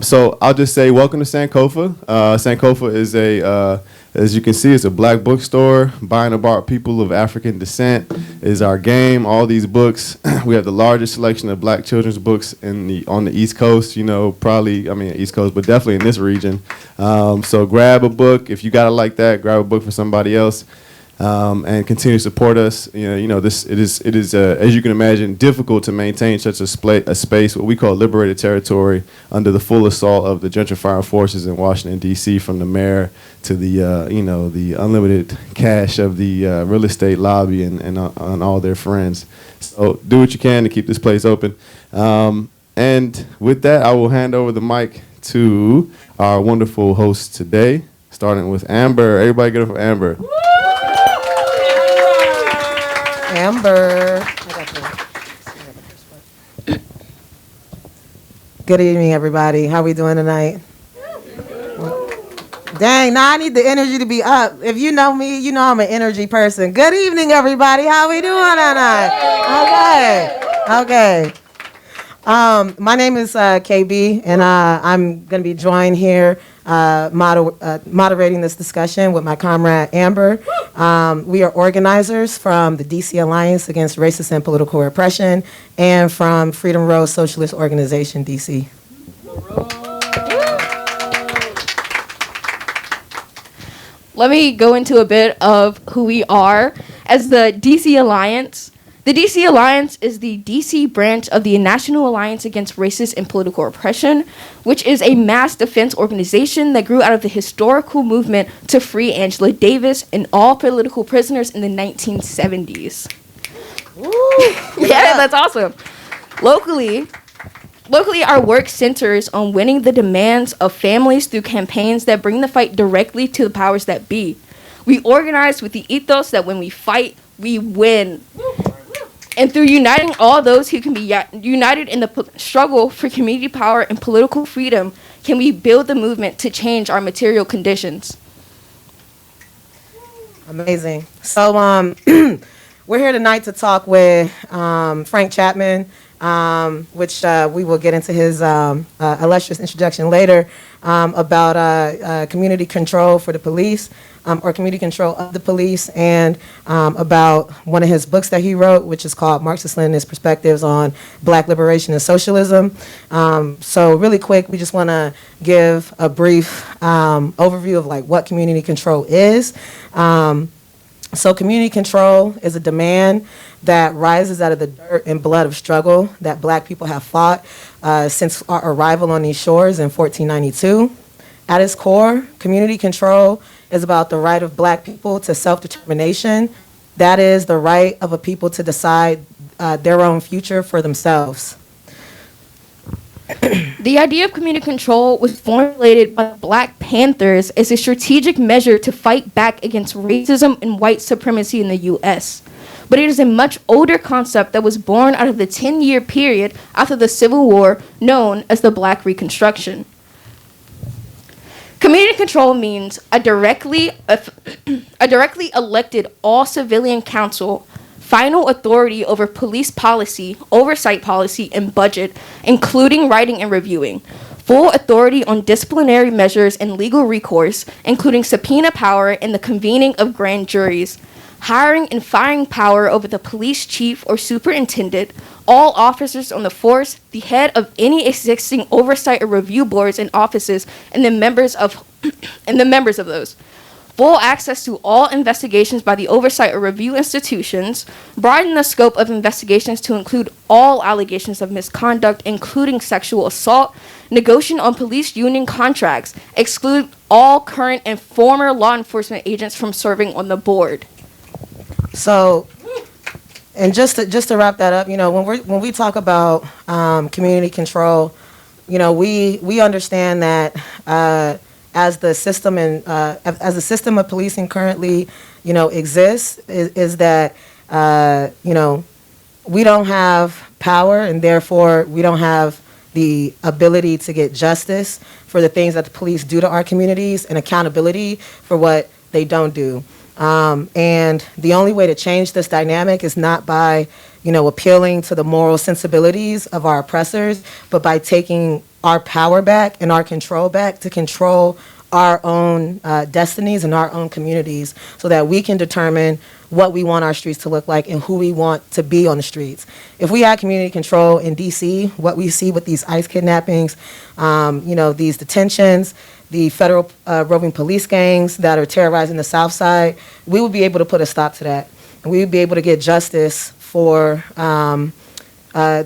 So I'll just say welcome to Sankofa. Sankofa is as you can see, it's a black bookstore buying about people of African descent is our game. All these books, we have the largest selection of black children's books on the East Coast, East Coast, but definitely in this region. So grab a book. If you got it like that, grab a book for somebody else. And continue to support us. It is as you can imagine, difficult to maintain such a space, what we call liberated territory, under the full assault of the gentrifying forces in Washington D.C., from the mayor to the the unlimited cash of the real estate lobby and all their friends. So do what you can to keep this place open. And with that, I will hand over the mic to our wonderful host today, starting with Amber. Everybody get up for Amber. Amber. Good evening, everybody. How we doing tonight? Dang, now I need the energy to be up. If you know me, you know I'm an energy person. Good evening, everybody. How we doing tonight? Okay. My name is KB, and I'm going to be joined here moderating this discussion with my comrade Amber. We are organizers from the DC Alliance Against Racist and Political Repression and from Freedom Road Socialist Organization, DC. Let me go into a bit of who we are. As the DC Alliance, the DC Alliance is the DC branch of the National Alliance Against Racist and Political Repression, which is a mass defense organization that grew out of the historical movement to free Angela Davis and all political prisoners in the 1970s. Yeah, that's awesome. Locally, our work centers on winning the demands of families through campaigns that bring the fight directly to the powers that be. We organize with the ethos that when we fight, we win. And through uniting all those who can be united in the struggle for community power and political freedom, can we build the movement to change our material conditions. Amazing. So we're here tonight to talk with Frank Chapman, which we will get into his illustrious introduction later, about community control for the police, or community control of the police, and about one of his books that he wrote, which is called Marxist-Leninist Perspectives on Black Liberation and Socialism. So really quick, we just want to give a brief overview of what community control is. So community control is a demand that rises out of the dirt and blood of struggle that black people have fought since our arrival on these shores in 1492. At its core, community control is about the right of black people to self-determination. That is the right of a people to decide their own future for themselves. The idea of community control was formulated by the Black Panthers as a strategic measure to fight back against racism and white supremacy in the U.S. But it is a much older concept that was born out of the 10-year period after the Civil War, known as the Black Reconstruction. Community control means a directly elected all-civilian council, final authority over police policy, oversight policy, and budget, including writing and reviewing, full authority on disciplinary measures and legal recourse, including subpoena power and the convening of grand juries, hiring and firing power over the police chief or superintendent, all officers on the force, the head of any existing oversight or review boards and offices, and the members of those. Full access to all investigations by the oversight or review institutions, broaden the scope of investigations to include all allegations of misconduct, including sexual assault, negotiation on police union contracts, exclude all current and former law enforcement agents from serving on the board. So, and just to wrap that up, when we talk about community control, we understand that as the system of policing currently, exists, is that we don't have power, and therefore we don't have the ability to get justice for the things that the police do to our communities and accountability for what they don't do. And the only way to change this dynamic is not by appealing to the moral sensibilities of our oppressors, but by taking our power back and our control back to control our own destinies and our own communities so that we can determine what we want our streets to look like and who we want to be on the streets. If we had community control in DC, what we see with these ICE kidnappings, these detentions, the federal roving police gangs that are terrorizing the South Side, we would be able to put a stop to that. And we would be able to get justice for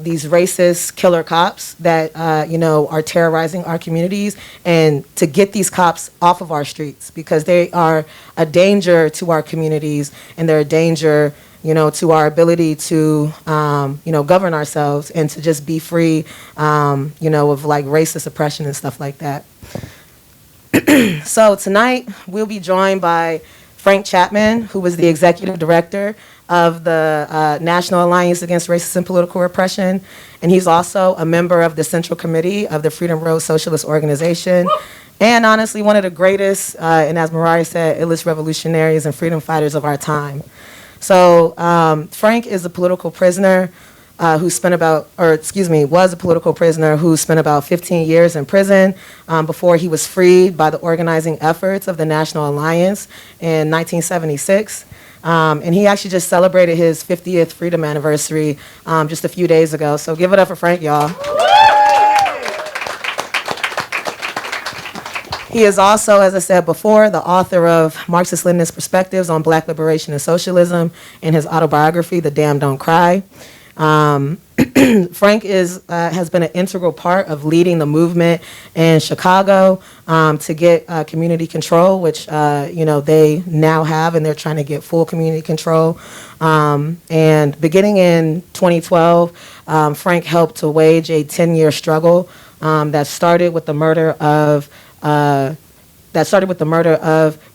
these racist killer cops that, are terrorizing our communities, and to get these cops off of our streets because they are a danger to our communities and they're a danger, to our ability to, govern ourselves and to just be free, of like racist oppression and stuff like that. So tonight we'll be joined by Frank Chapman, who was the Executive Director of the National Alliance Against Racist and Political Repression, and he's also a member of the Central Committee of the Freedom Road Socialist Organization, and honestly one of the greatest, and as Mariah said, illest revolutionaries and freedom fighters of our time. So Frank is a political prisoner was a political prisoner who spent about 15 years in prison before he was freed by the organizing efforts of the National Alliance in 1976. And he actually just celebrated his 50th freedom anniversary just a few days ago. So give it up for Frank, y'all. He is also, as I said before, the author of Marxist-Leninist Perspectives on Black Liberation and Socialism and his autobiography, The Damned Don't Cry. Frank has been an integral part of leading the movement in Chicago to get community control, which they now have, and they're trying to get full community control. And beginning in 2012, Frank helped to wage a 10-year struggle that started with the murder of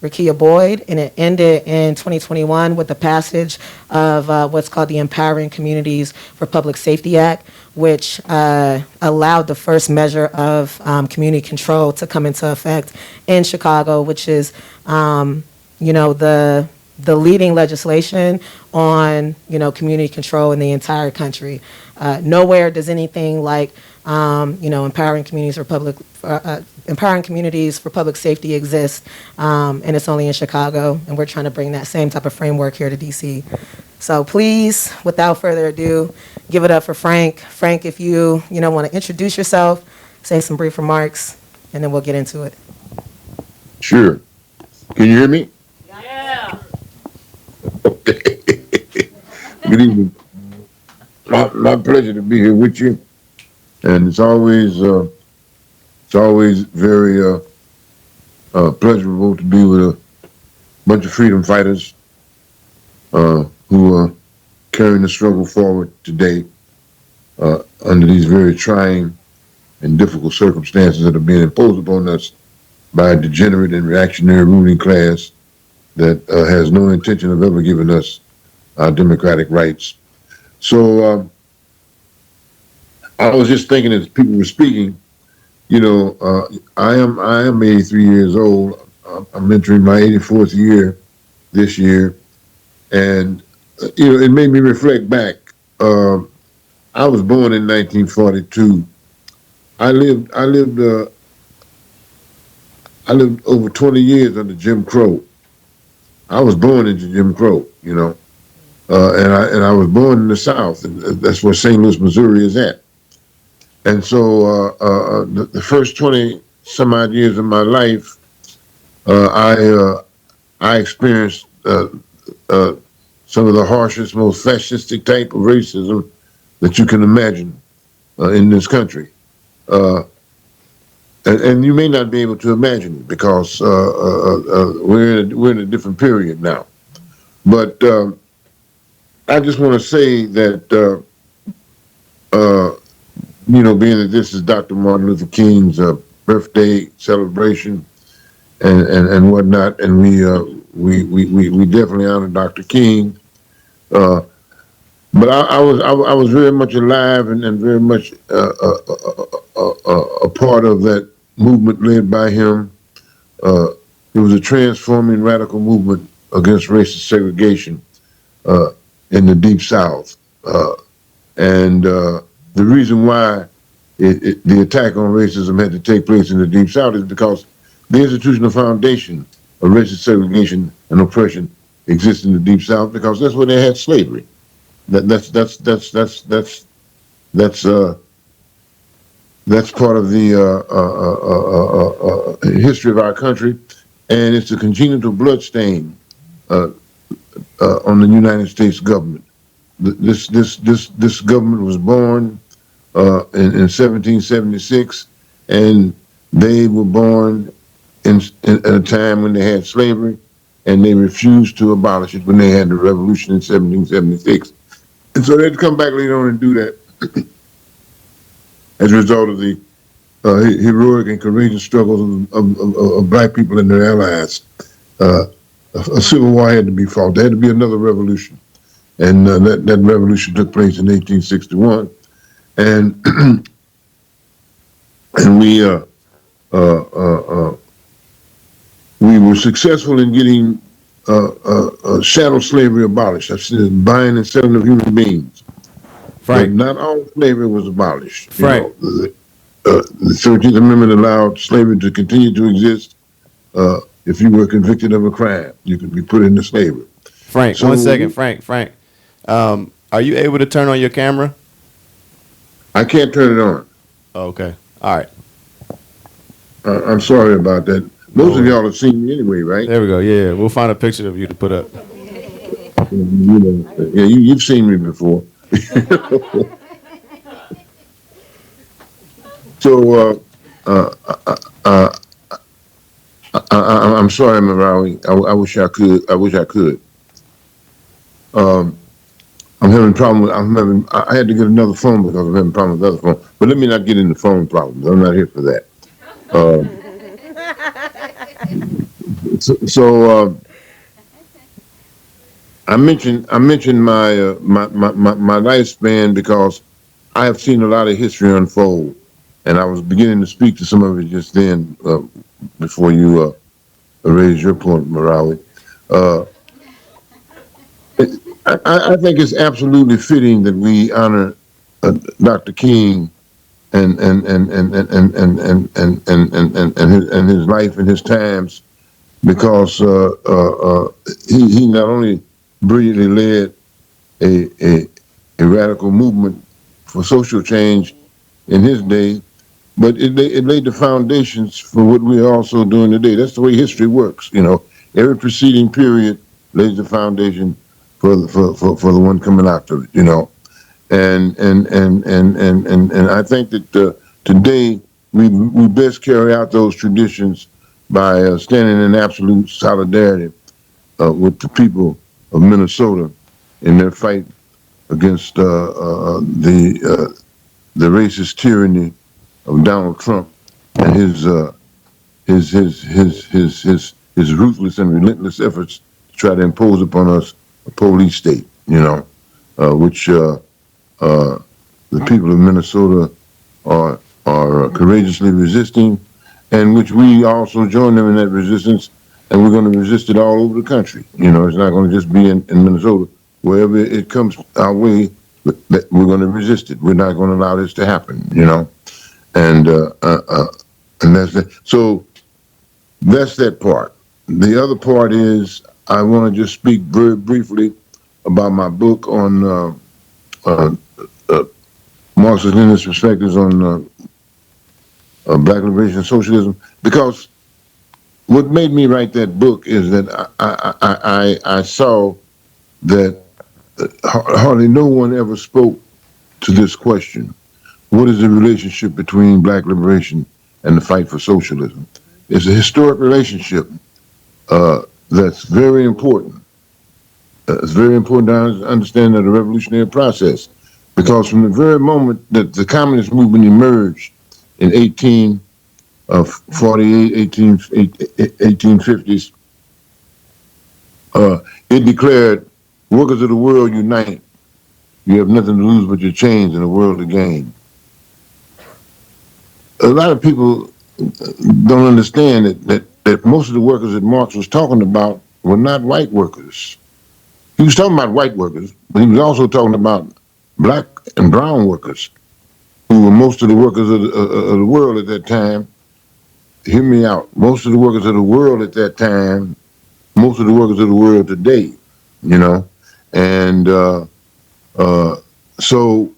Rekia Boyd, and it ended in 2021 with the passage of what's called the Empowering Communities for Public Safety Act, which allowed the first measure of community control to come into effect in Chicago, which is, the leading legislation on, community control in the entire country. Nowhere does anything like, empowering communities for public safety exist, and it's only in Chicago, and we're trying to bring that same type of framework here to DC. So please, without further ado, give it up for Frank. Frank, if you want to introduce yourself, say some brief remarks, and then we'll get into it. Sure. Can you hear me? Yeah. Okay. Good evening. My pleasure to be here with you, and it's always very pleasurable to be with a bunch of freedom fighters who are carrying the struggle forward today under these very trying and difficult circumstances that are being imposed upon us by a degenerate and reactionary ruling class that has no intention of ever giving us our democratic rights. So I was just thinking as people were speaking, I am 83 years old. I'm entering my 84th year this year, and it made me reflect back. I was born in 1942. I lived over 20 years under Jim Crow. I was born into Jim Crow, and I was born in the South, and that's where St. Louis, Missouri is at. And so the first 20 some odd years of my life, I experienced some of the harshest, most fascistic type of racism that you can imagine in this country. And you may not be able to imagine it because we're in a different period now. But I just want to say that, being that this is Dr. Martin Luther King's birthday celebration and whatnot, and we definitely honor Dr. King. But I was very much alive and very much a part of that movement led by him. It was a transforming radical movement against racist segregation in the Deep South. And the reason why the attack on racism had to take place in the Deep South is because the institutional foundation of racist segregation and oppression exists in the Deep South because that's where they had slavery. That's part of the history of our country, and it's a congenital bloodstain on the United States government. This government was born in 1776, and they were born at a time when they had slavery, and they refused to abolish it when they had the revolution in 1776. And so they had to come back later on and do that as a result of the heroic and courageous struggles of black people and their allies. A civil war had to be fought. There had to be another revolution. And that revolution took place in 1861. And and we were successful in getting chattel slavery abolished. That's the buying and selling of human beings. Frank. But not all slavery was abolished. Frank. The 13th Amendment allowed slavery to continue to exist. If you were convicted of a crime, you could be put into slavery. Frank, so, 1 second, Frank. Are you able to turn on your camera? I can't turn it on. Okay. All right. I'm sorry about that. Most of y'all have seen me anyway, right? There we go. Yeah, we'll find a picture of you to put up. Yeah, you've seen me before. So, I'm sorry, Marawi. I wish I could. I'm having problem. I had to get another phone because I'm having problems with the other phone. But let me not get into phone problems. I'm not here for that. I mentioned my lifespan because I have seen a lot of history unfold, and I was beginning to speak to some of it just then before you raised your point, Marawi. I think it's absolutely fitting that we honor Dr. King and his life and his times, because he not only brilliantly led a radical movement for social change in his day, but it laid the foundations for what we are also doing today. That's the way history works. Every preceding period lays the foundation for the one coming after it. And I think that today we best carry out those traditions by standing in absolute solidarity with the people of Minnesota in their fight against the racist tyranny of Donald Trump and his ruthless and relentless efforts to try to impose upon us a police state. Which the people of Minnesota are courageously resisting, and which we also join them in that resistance, and we're going to resist it all over the country. It's not going to just be in Minnesota. Wherever it comes our way, we're going to resist it. We're not going to allow this to happen. And that's that. So that's that part. The other part is I want to just speak very briefly about my book on Marxist-Leninist perspectives on Black Liberation and Socialism, because what made me write that book is that I saw that hardly no one ever spoke to this question: what is the relationship between Black liberation and the fight for socialism? It's a historic relationship that's very important. It's very important to understand the revolutionary process, because from the very moment that the communist movement emerged in 1850s, it declared, "Workers of the world, unite. You have nothing to lose but your chains and the world to gain." A lot of people don't understand that most of the workers that Marx was talking about were not white workers. He was talking about white workers, but he was also talking about black and brown workers, who were most of the workers of the world at that time. Hear me out. Most of the workers of the world at that time, most of the workers of the world today, you know, and uh, so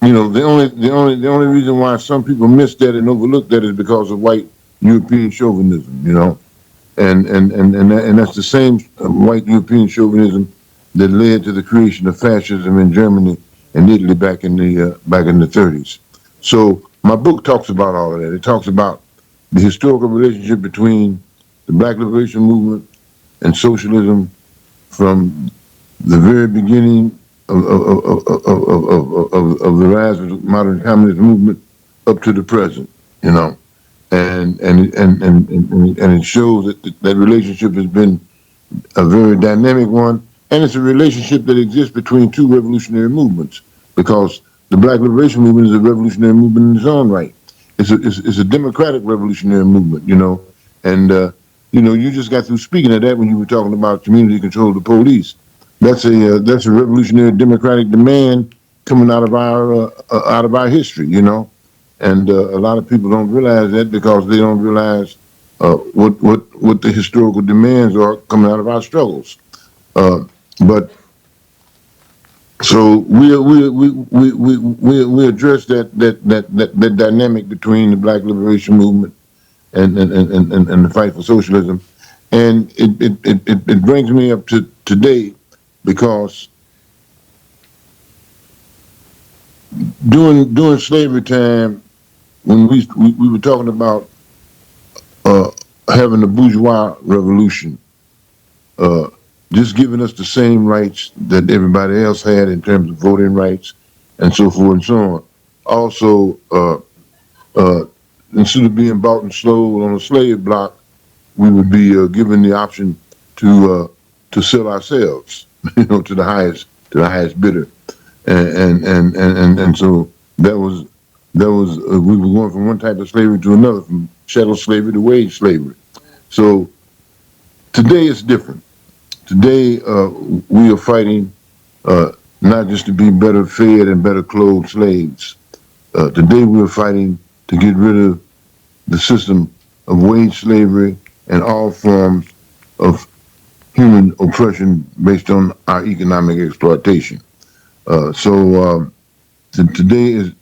the only reason why some people miss that and overlook that is because of white European chauvinism, you know, and that's the same white European chauvinism that led to the creation of fascism in Germany and Italy back in the 30s. So my book talks about all of that. It talks about the historical relationship between the Black Liberation Movement and socialism from the very beginning of the rise of the modern communist movement up to the present, you know, and it shows that relationship has been a very dynamic one, and it's a relationship that exists between two revolutionary movements, because the Black Liberation Movement is a revolutionary movement in its own right. It's a democratic revolutionary movement, you know, and you just got through speaking of that when you were talking about community control of the police. That's a revolutionary democratic demand coming out of our history, you know, and a lot of people don't realize that because they don't realize what the historical demands are coming out of our struggles. But so we address that dynamic between the Black Liberation Movement and the fight for socialism, and it brings me up to today because during slavery time, when we were talking about having a bourgeois revolution, uh, just giving us the same rights that everybody else had in terms of voting rights and so forth and so on. Also, uh, instead of being bought and sold on a slave block, we would be given the option to sell ourselves, to the highest bidder, and so that was we were going from one type of slavery to another, from chattel slavery to wage slavery. So today it's different. Today we are fighting not just to be better fed and better clothed slaves. Today we are fighting to get rid of the system of wage slavery and all forms of human oppression based on our economic exploitation. Today is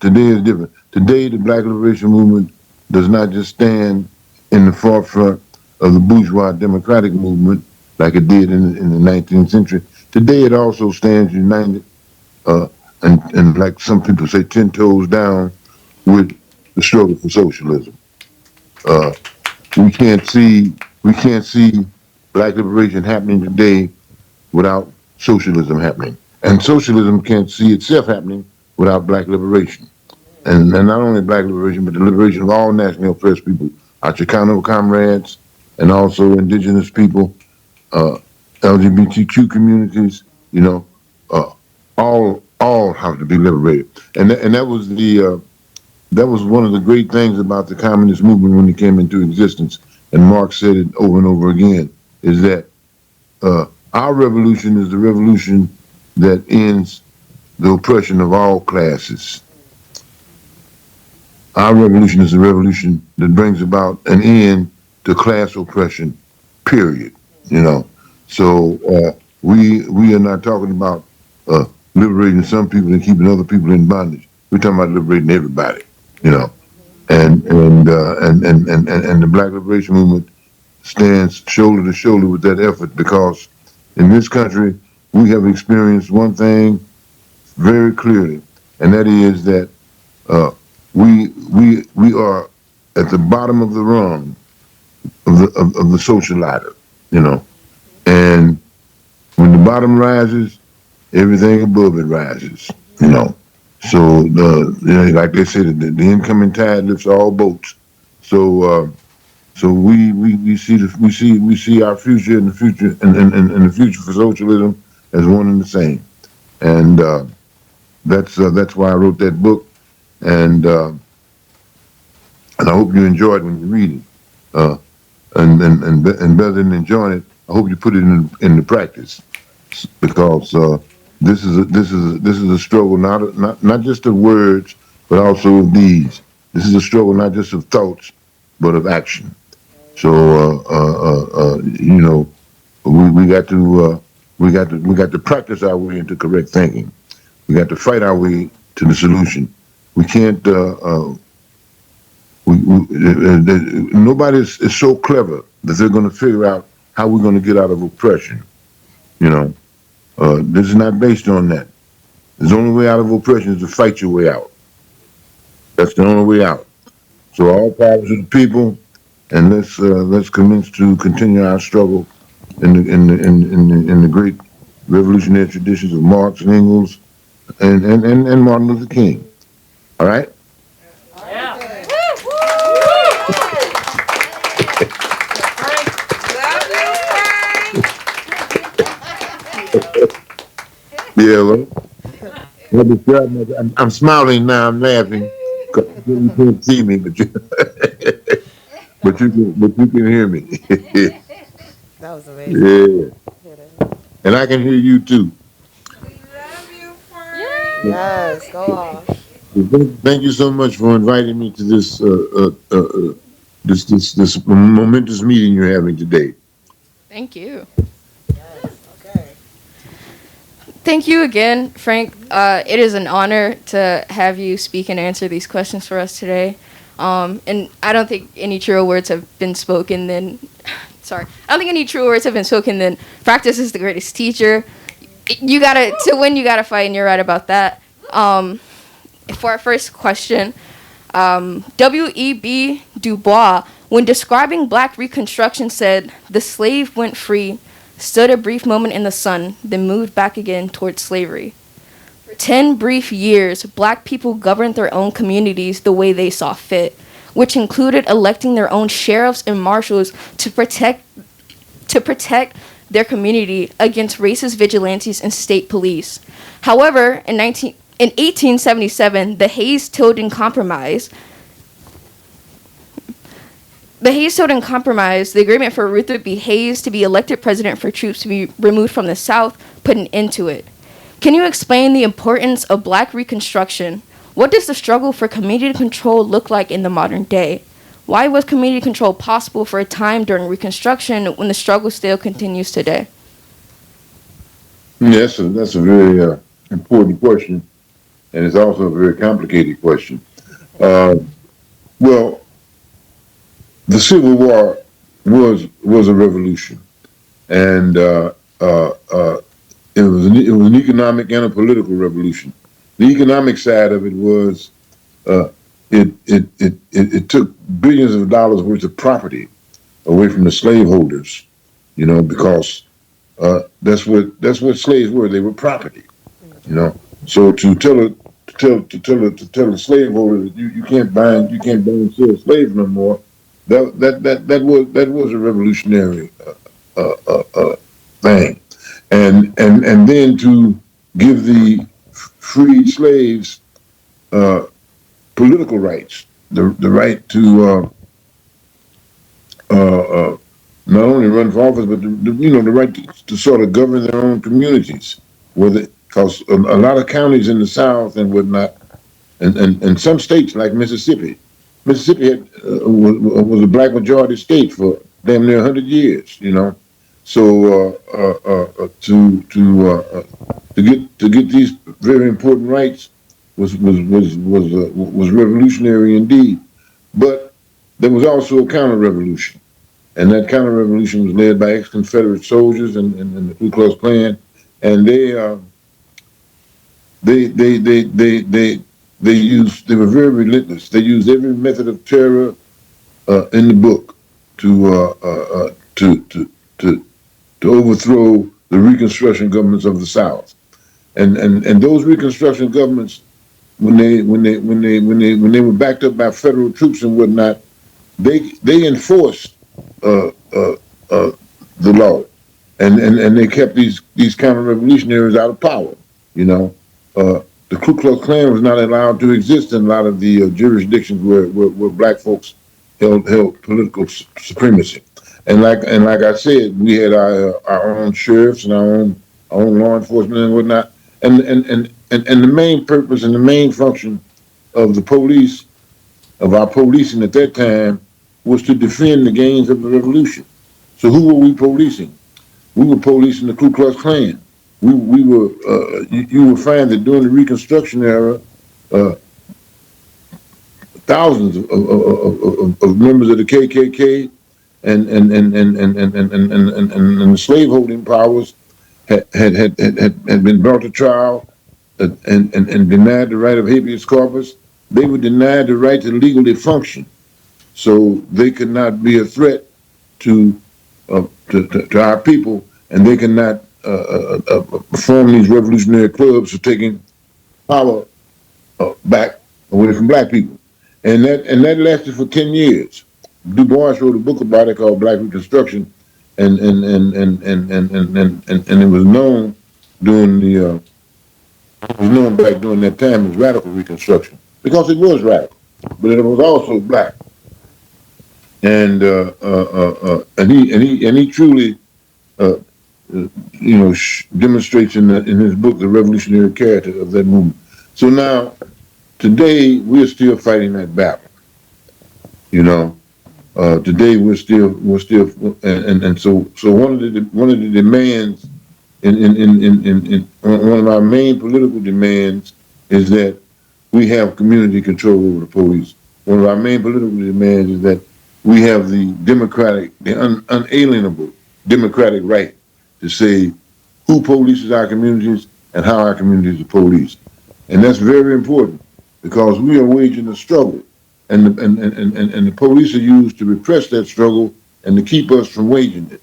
different. Today, the Black Liberation Movement does not just stand in the forefront of the bourgeois democratic movement like it did in the 19th century. Today, it also stands united, uh, and like some people say, 10 toes down with the struggle for socialism. Uh, we can't see Black liberation happening today without socialism happening, and socialism can't see itself happening without Black liberation. And not only Black liberation, but the liberation of all nationally oppressed people, our Chicano comrades, and also indigenous people, uh, LGBTQ communities, uh, all have to be liberated. And that was one of the great things about the communist movement when it came into existence. And Marx said it over and over again: is that our revolution is the revolution that ends the oppression of all classes. Our revolution is a revolution that brings about an end to class oppression, period. You know, so we are not talking about liberating some people and keeping other people in bondage. We're talking about liberating everybody. You know, and the Black Liberation Movement stands shoulder to shoulder with that effort, because in this country we have experienced one thing very clearly, and that is that uh, we are at the bottom of the rung of the social ladder, you know. And when the bottom rises, everything above it rises, you know. So like they said, the incoming tide lifts all boats. So we see our future in the future and the future for socialism as one and the same. And that's why I wrote that book, and I hope you enjoy it when you read it. Uh, and better than enjoying it, I hope you put it into practice, because this is a struggle not just of words, but also of deeds. This is a struggle not just of thoughts, but of action. So you know, we got to we got to practice our way into correct thinking. We got to fight our way to the solution. We can't. Nobody is so clever that they're going to figure out how we're going to get out of oppression. You know, this is not based on that. The only way out of oppression is to fight your way out. That's the only way out. So all power to the people, and let's commence to continue our struggle in the great revolutionary traditions of Marx and Engels and Martin Luther King. All right. Yeah, well, I'm smiling now. I'm laughing. 'Cause you can't see me, but you, but you can hear me. That was amazing. Yeah, and I can hear you too. Yes, go on. Thank you so much for inviting me to this momentous meeting you're having today. Thank you. Okay. Thank you again, Frank. It is an honor to have you speak and answer these questions for us today. And I don't think any truer words have been spoken than, sorry, I don't think any truer words have been spoken than practice is the greatest teacher. To win, you gotta fight, and you're right about that. For our first question, W.E.B. Du Bois, when describing Black Reconstruction, said, "The slave went free, stood a brief moment in the sun, then moved back again towards slavery." For 10 brief years, Black people governed their own communities the way they saw fit, which included electing their own sheriffs and marshals to protect their community against racist vigilantes and state police. However, in 1877, the Hayes-Tilden Compromise, the agreement for Ruther B. Hayes to be elected president for troops to be removed from the South, put an end to it. Can you explain the importance of Black Reconstruction? What does the struggle for community control look like in the modern day? Why was community control possible for a time during Reconstruction when the struggle still continues today? Yes, that's a very important question, and it's also a very complicated question. Well, the Civil War was a revolution, and it was an economic and a political revolution. The economic side of it was it took billions of dollars worth of property away from the slaveholders, you know, because that's what slaves were. They were property, you know. So to tell a slaveholder that you can't buy and sell slaves no more, that was a revolutionary thing, and then to give the freed slaves political rights, the right to not only run for office, but the right to sort of govern their own communities, because a lot of counties in the South and whatnot, and some states like Mississippi had, was a Black majority state for damn near 100 years, you know. So to get these very important rights was revolutionary indeed. But there was also a counter-revolution, and that counter-revolution was led by ex-Confederate soldiers and the Ku Klux Klan, and they were very relentless. They used every method of terror in the book to overthrow the Reconstruction governments of the South, and those Reconstruction governments, when they were backed up by federal troops and whatnot, they enforced the law, and they kept these counter-revolutionaries out of power. You know, the Ku Klux Klan was not allowed to exist in a lot of the jurisdictions where Black folks held political supremacy. And like I said, we had our own sheriffs and our own law enforcement and whatnot, and the main purpose and the main function of the police, of our policing at that time, was to defend the gains of the revolution. So who were we policing? We were policing the Ku Klux Klan. We were, you will find that during the Reconstruction era, uh, thousands of members of the KKK and the slaveholding powers had been brought to trial and denied the right of habeas corpus. They were denied the right to legally function, so they could not be a threat to our people, and they cannot form these revolutionary clubs for taking power back away from black people. And that lasted for 10 years. Du Bois wrote a book about it called Black Reconstruction, and it was known during the it was known back during that time as radical Reconstruction because it was radical, but it was also black. And he truly demonstrates in his book the revolutionary character of that movement. So now today we're still fighting that battle. You know, today we're still and so one of the demands in one of our main political demands is that we have community control over the police. One of our main political demands is that we have the unalienable democratic right to say who polices our communities and how our communities are policed. And that's very important because we are waging a struggle, and the police are used to repress that struggle and to keep us from waging it.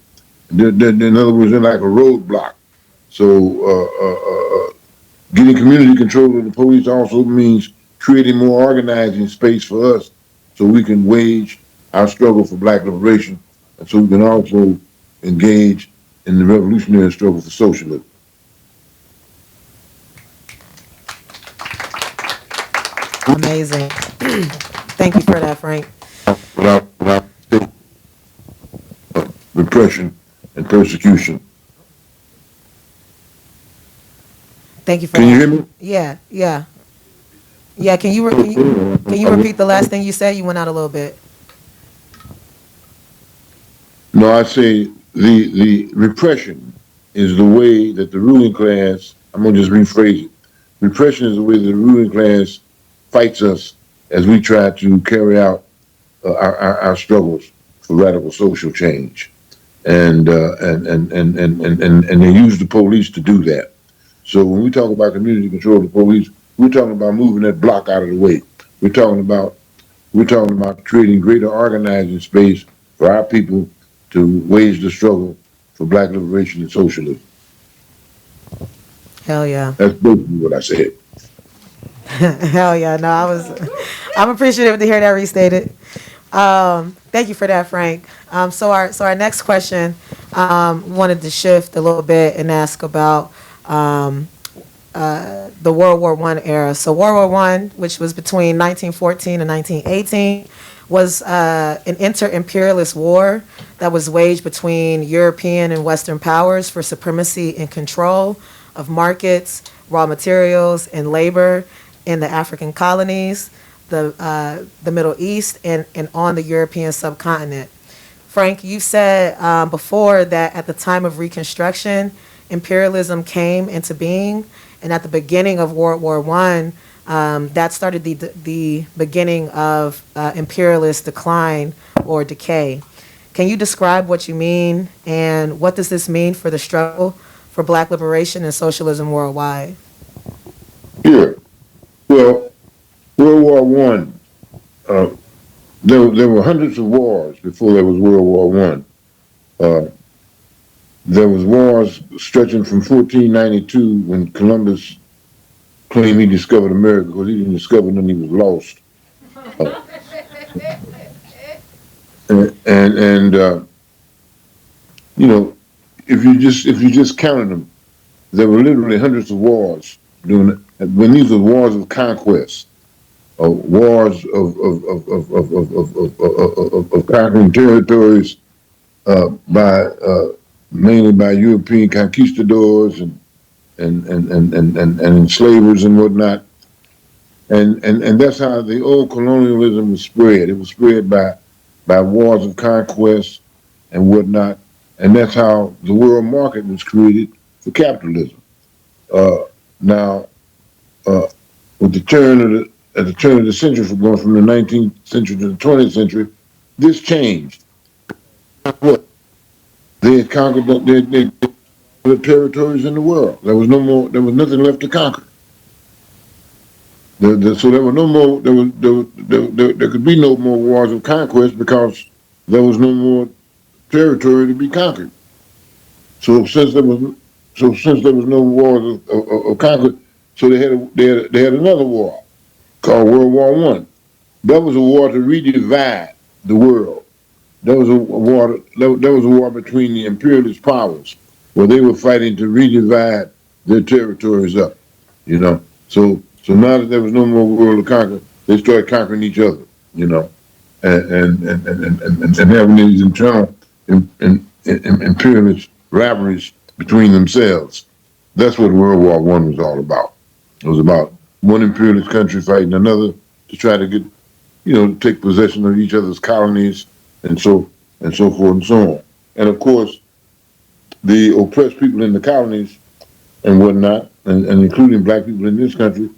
In other words, they're like a roadblock. So getting community control of the police also means creating more organizing space for us so we can wage our struggle for black liberation, and so we can also engage in the revolutionary struggle for socialism. Amazing. Thank you for that, Frank. Without repression and persecution. Thank you for Can that. you hear me? Yeah. Can you repeat the last thing you said? You went out a little bit. No, I say the repression is the way that the ruling class, I'm going to just rephrase it. Repression is the way that the ruling class fights us as we try to carry out our struggles for radical social change. And they use the police to do that. So when we talk about community control of the police, we're talking about moving that block out of the way. We're talking about creating greater organizing space for our people to wage the struggle for black liberation and socialism. Hell yeah. That's basically what I said. Hell yeah. No, I'm appreciative to hear that restated. Thank you for that, Frank. So our next question, wanted to shift a little bit and ask about the World War I era. So World War I, which was between 1914 and 1918, was an inter-imperialist war that was waged between European and Western powers for supremacy and control of markets, raw materials, and labor in the African colonies, the Middle East, and on the European subcontinent. Frank, you said before that at the time of Reconstruction, imperialism came into being, and at the beginning of World War I, that started the beginning of imperialist decline or decay. Can you describe what you mean, and what does this mean for the struggle for black liberation and socialism worldwide? Sure. Well, World War I, there were hundreds of wars before there was World War I. There was wars stretching from 1492 when Columbus claimed he discovered America because he didn't discover none, he was lost. You know, if you just counted them, there were literally hundreds of wars when these were wars of conquest, wars of conquering territories by mainly by European conquistadors and and enslavers and whatnot. And that's how the old colonialism was spread. It was spread by wars of conquest and whatnot. And that's how the world market was created for capitalism. Uh, now, uh, with the turn of at the turn of the century, from going from the 19th century to the 20th century, this changed. What they had conquered the territories in the world. There was no more. There was nothing left to conquer. So there were no more. There could be no more wars of conquest because there was no more territory to be conquered. So since there was no wars of conquest, so they had another war called World War One. That was a war to redivide the world. That was a war. That was a war between the imperialist powers, where they were fighting to redivide their territories up. You know, so now that there was no more world to conquer, they started conquering each other. You know, and having these internal imperialist rivalries between themselves. That's what World War One was all about. It was about one imperialist country fighting another to try to get, take possession of each other's colonies and so forth and so on. And of course, the oppressed people in the colonies and whatnot, and including black people in this country,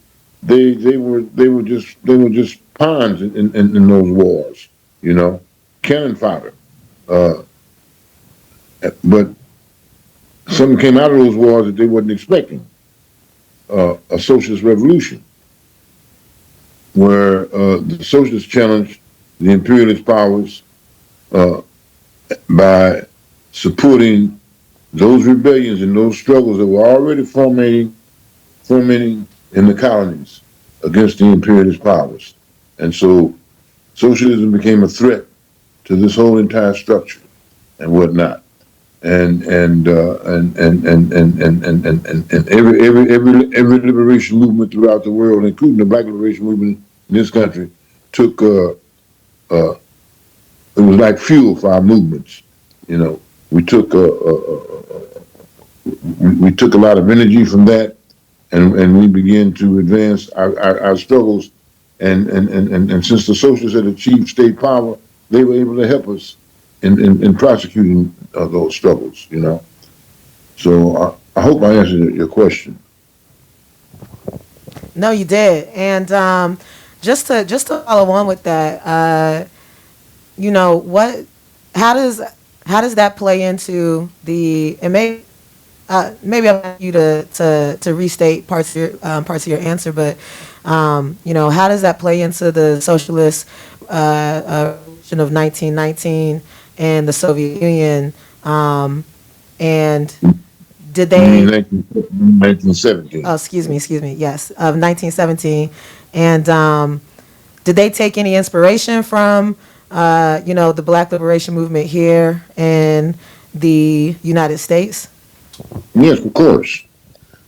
they were just pawns in those wars, cannon fodder. Uh, but something came out of those wars that they wasn't expecting. A socialist revolution, where the socialists challenged the imperialist powers uh, by supporting those rebellions and those struggles that were already fomenting in the colonies against the imperialist powers. And so socialism became a threat to this whole entire structure and whatnot. And every liberation movement throughout the world, including the Black liberation movement in this country, took it was like fuel for our movements. We took we took a lot of energy from that, and we began to advance our struggles. And since the socialists had achieved state power, they were able to help us in prosecuting those struggles. So I hope I answered your question. No, you did. And just to follow on with that, what how does that play into the, and maybe I want you to restate parts of your answer, but how does that play into the socialist revolution of 1919 and the Soviet Union, and did they 1917? Oh, excuse me. Yes, of 1917, and did they take any inspiration from the Black liberation movement here in the United States? Yes, of course.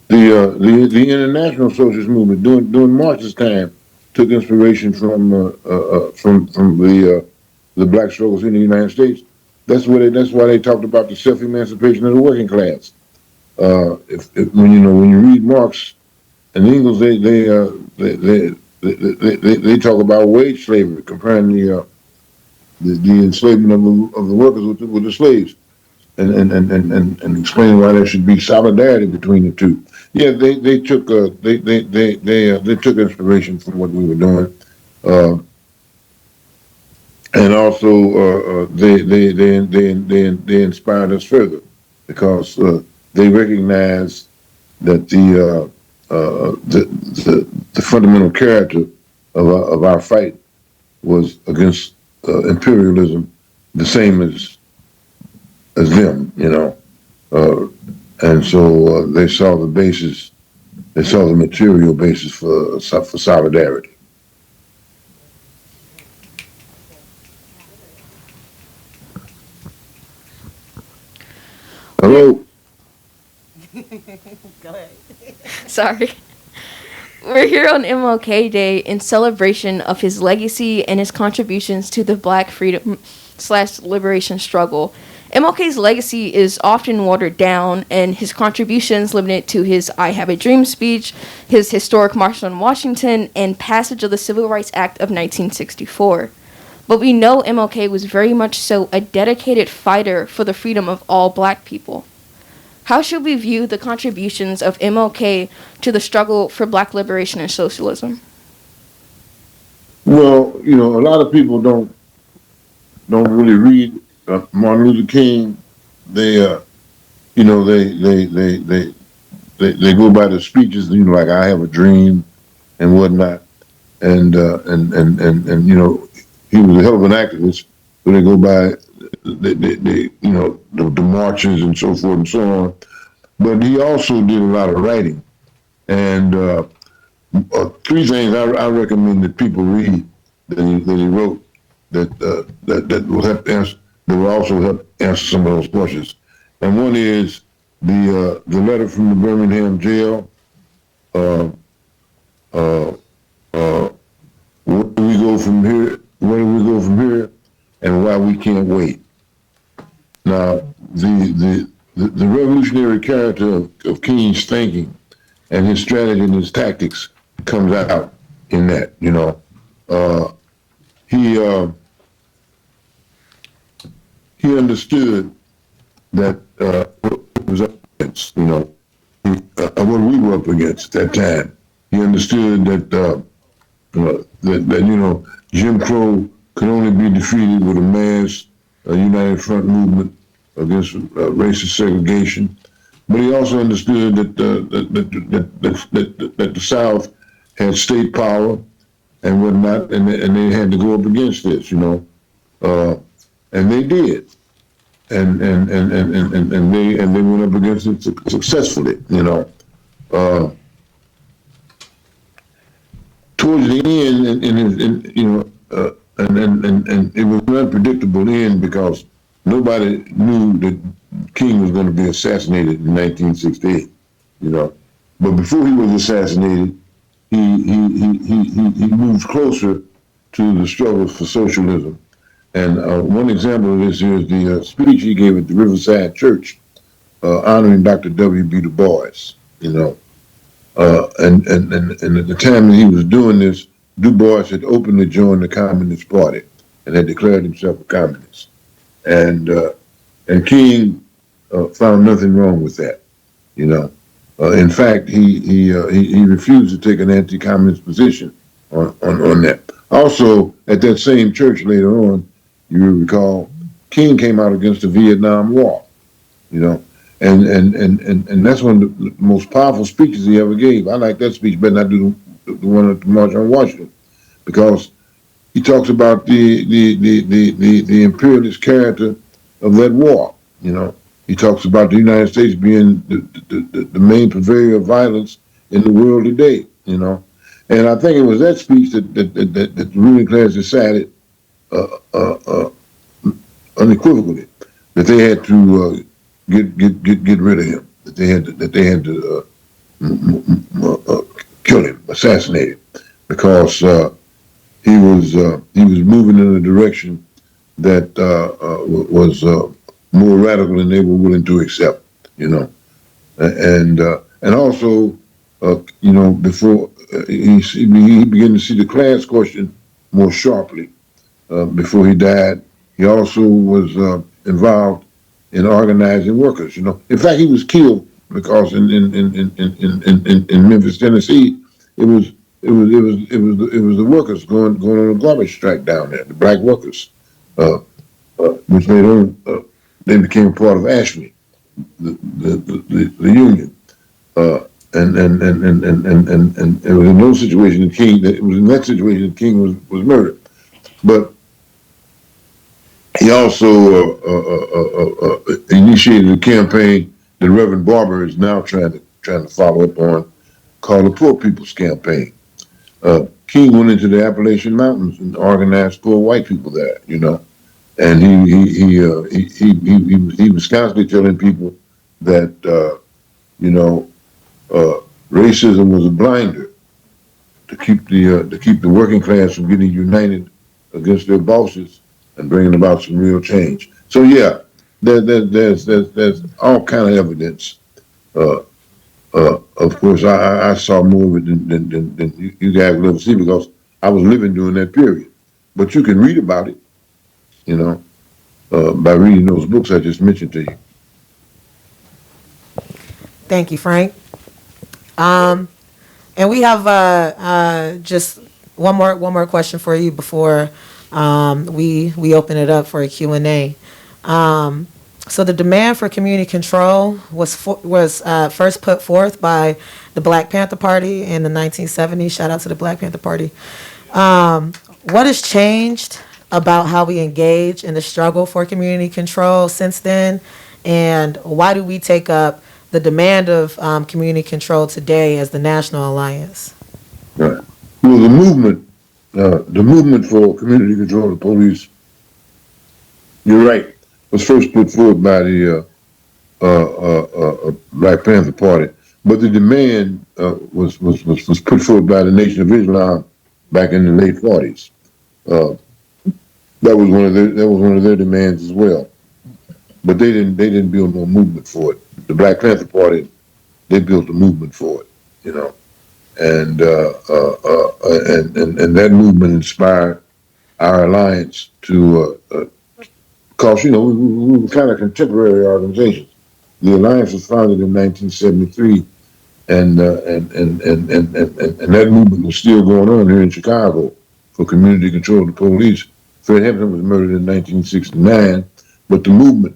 The international socialist movement during Marx's time took inspiration from the black struggles in the United States. That's why they talked about the self-emancipation of the working class. When you read Marx and Engels, they talk about wage slavery, comparing the enslavement of the workers with the slaves, and explaining why there should be solidarity between the two. Yeah, they took inspiration from what we were doing, and also they inspired us further because they recognized that the fundamental character of our fight was against imperialism, the same as them, and so they saw the basis, they saw the material basis for solidarity. Hello. Go ahead. Sorry. We're here on MLK Day in celebration of his legacy and his contributions to the Black freedom / liberation struggle. MLK's legacy is often watered down, and his contributions limited to his I Have a Dream speech, his historic March on Washington, and passage of the Civil Rights Act of 1964. But we know MLK was very much so a dedicated fighter for the freedom of all black people. How should we view the contributions of MLK to the struggle for black liberation and socialism? Well, you know, a lot of people don't really read Martin Luther King. They you know they go by the speeches, you know, like I have a dream and whatnot, and you know, he was a hell of an activist. But they go by they you know the marches and so forth and so on. But he also did a lot of writing, and three things I recommend that people read that he wrote that will help answer, that will also help answer some of those questions. And one is the letter from the Birmingham jail. Uh, uh, uh, where do we go from here? Where do we go from here? And why we can't wait. Now, the revolutionary character of King's thinking and his strategy and his tactics comes out in that. You know, he understood that what was up against. You know, what we were up against at that time. He understood that that you know Jim Crow could only be defeated with a mass united front movement against racist segregation. But he also understood that that the South had state power and whatnot, and they had to go up against this, you know, and they did, and they went up against it successfully, you know. Towards the end, you know, and it was an unpredictable end because nobody knew that King was going to be assassinated in 1968, you know. But before he was assassinated, he moved closer to the struggle for socialism. And one example of this is the speech he gave at the Riverside Church honoring Dr. W.B. Du Bois, you know. And at the time that he was doing this, Du Bois had openly joined the Communist Party and had declared himself a communist. And King found nothing wrong with that, you know. In fact, he refused to take an anti-communist position on that. Also, at that same church later on, you will recall, King came out against the Vietnam War, you know, and that's one of the most powerful speeches he ever gave. I like that speech better than I do the one at the March on Washington, because he talks about the imperialist character of that war. You know, he talks about the United States being the main purveyor of violence in the world today. You know, and I think it was that speech that the ruling class decided unequivocally that they had to get rid of him. That they had to kill him, assassinate him, because he was moving in a direction that was more radical than they were willing to accept, you know, and also, you know, before he began to see the class question more sharply before he died. He also was involved in organizing workers. You know, in fact, he was killed because in Memphis, Tennessee, it was the workers going on a garbage strike down there, the black workers, which they became part of ASHME, the union, and it was in those situations that King was murdered, but he also initiated a campaign that Reverend Barber is now trying to follow up on, called the Poor People's Campaign. King went into the Appalachian Mountains and organized poor white people there, you know, and he was constantly telling people that you know racism was a blinder to keep the working class from getting united against their bosses and bringing about some real change. So yeah, there's all kind of evidence. Uh, of course, I saw more of it than you guys will ever see because I was living during that period. But you can read about it, you know, by reading those books I just mentioned to you. Thank you, Frank. And we have just one more question for you before we open it up for a Q&A. So the demand for community control was first put forth by the Black Panther Party in the 1970s. Shout out to the Black Panther Party. What has changed about how we engage in the struggle for community control since then? And why do we take up the demand of community control today as the National Alliance? Right. Well, the movement for community control of the police, you're right, was first put forward by the Black Panther Party, but the demand was put forward by the Nation of Islam back in the late 40s. That was one of their demands as well. But they didn't build no movement for it. The Black Panther Party, they built a movement for it, you know, and and that movement inspired our alliance to, cause you know we were kind of contemporary organizations. The alliance was founded in 1973, and that movement was still going on here in Chicago for community control of the police. Fred Hampton was murdered in 1969, but the movement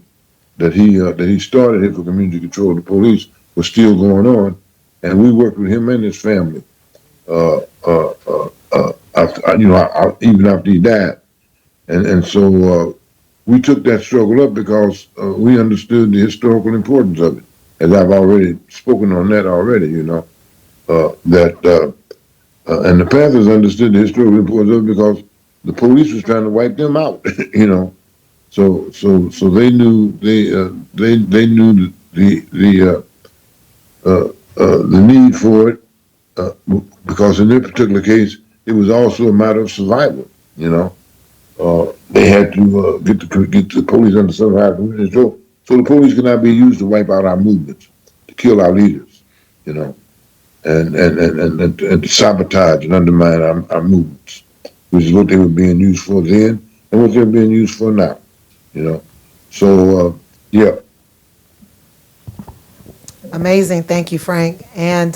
that he started here for community control of the police was still going on, and we worked with him and his family. Even after he died, and so we took that struggle up because we understood the historical importance of it. As I've already spoken on that already, you know, and the Panthers understood the historical importance of it because the police was trying to wipe them out, you know. So they knew they knew the need for it because in their particular case it was also a matter of survival. You know, they had to get the police under some high control, so the police could not be used to wipe out our movements, to kill our leaders. You know, and to sabotage and undermine our movements, which is what they were being used for then and what they're being used for now. You know, so yeah. Amazing, thank you, Frank. And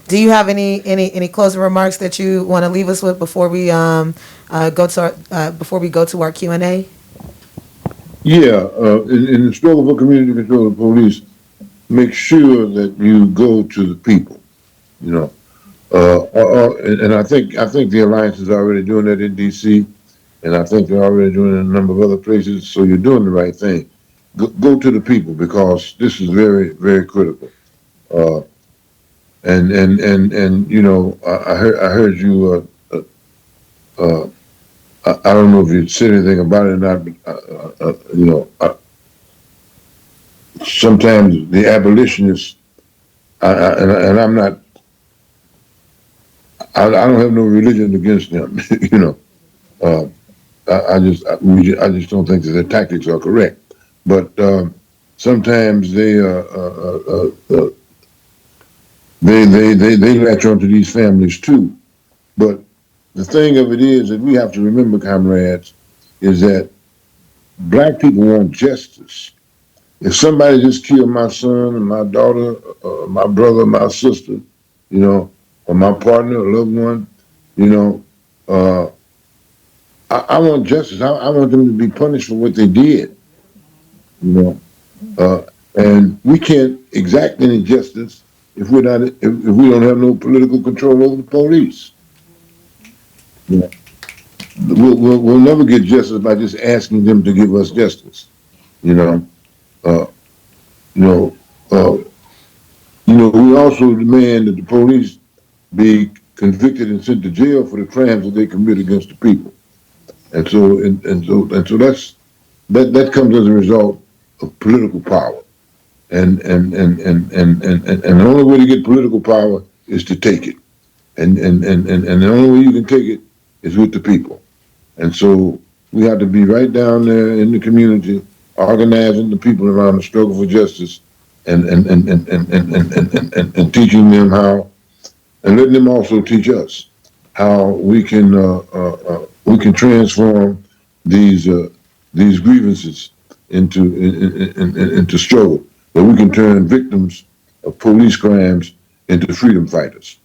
do you have any closing remarks that you want to leave us with before we go to our Q&A? Yeah, in the struggle for community control of the police, make sure that you go to the people. You know, and I think the alliance is already doing that in D.C. and I think they're already doing it in a number of other places. So you're doing the right thing. Go to the people because this is very, very critical. And you know, I heard you. I don't know if you said anything about it or not, but you know, sometimes the abolitionists, and I'm not. I don't have no religion against them. You know, I just don't think that their tactics are correct. But sometimes they latch onto these families too. But the thing of it is that we have to remember, comrades, is that black people want justice. If somebody just killed my son and my daughter, my brother, my sister, you know, or my partner, a loved one, you know, I want justice. I want them to be punished for what they did, you know. And we can't exact any justice if we don't have no political control over the police. You know, we'll never get justice by just asking them to give us justice. You know, uh, you know, uh, we also demand that the police be convicted and sent to jail for the crimes that they commit against the people. And so that comes as a result of political power. And the only way to get political power is to take it. And the only way you can take it is with the people. And so we have to be right down there in the community organizing the people around the struggle for justice and teaching them how, and letting them also teach us how we can transform these grievances into struggle, that we can turn victims of police crimes into freedom fighters.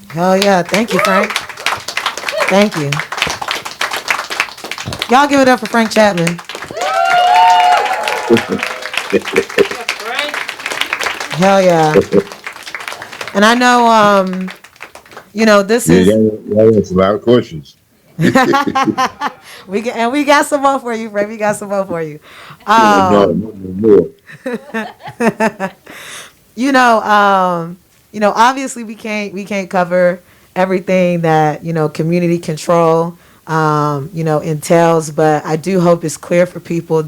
Hell yeah. Thank you, Frank. Thank you. Y'all give it up for Frank Chapman. Hell yeah. And I know, this Yeah, is... y'all asked a lot of questions. we got some more for you, Frank. We got some more for you. No. Obviously we can't cover everything that, community control, entails, but I do hope it's clear for people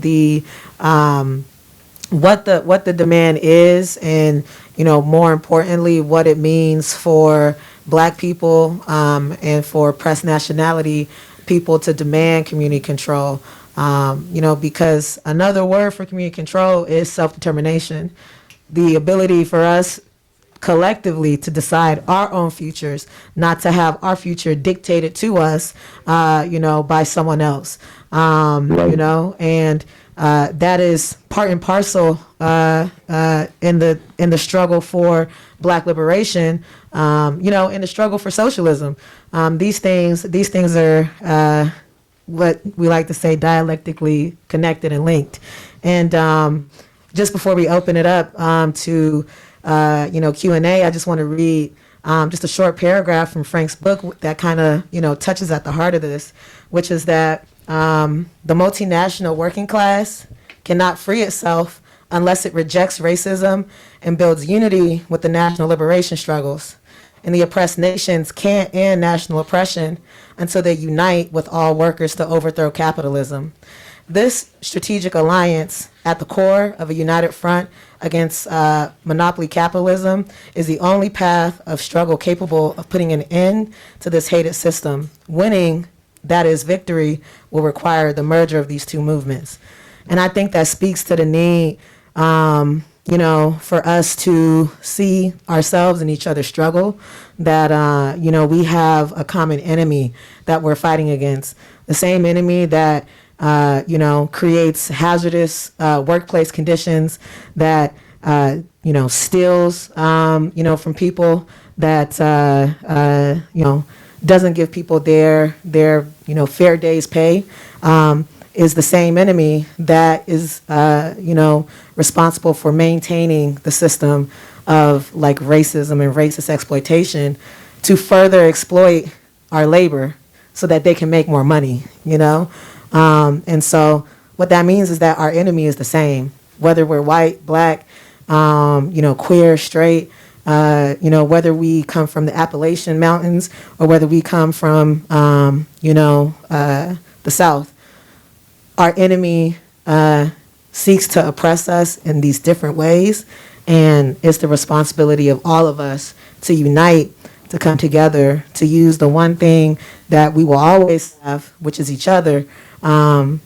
what the demand is, and, more importantly, what it means for Black people, and for oppressed nationality people to demand community control. Because another word for community control is self-determination, the ability for us collectively to decide our own futures, not to have our future dictated to us, by someone else. And that is part and parcel in the struggle for Black liberation, in the struggle for socialism. These things are what we like to say dialectically connected and linked. And just before we open it up to Q&A, I just want to read just a short paragraph from Frank's book that kind of touches at the heart of this, which is that the multinational working class cannot free itself unless it rejects racism and builds unity with the national liberation struggles. And the oppressed nations can't end national oppression until they unite with all workers to overthrow capitalism. This strategic alliance at the core of a united front against monopoly capitalism is the only path of struggle capable of putting an end to this hated system. Winning, that is victory, will require the merger of these two movements. And I think that speaks to the need, for us to see ourselves in each other's struggle, that, we have a common enemy that we're fighting against. The same enemy that, creates hazardous workplace conditions, that, steals, from people, that, doesn't give people their fair day's pay, is the same enemy that is, responsible for maintaining the system of like racism and racist exploitation to further exploit our labor so that they can make more money, And so what that means is that our enemy is the same, whether we're white, Black, queer, straight, whether we come from the Appalachian Mountains or whether we come from, the South. Our enemy seeks to oppress us in these different ways, and it's the responsibility of all of us to unite, to come together, to use the one thing that we will always have, which is each other, to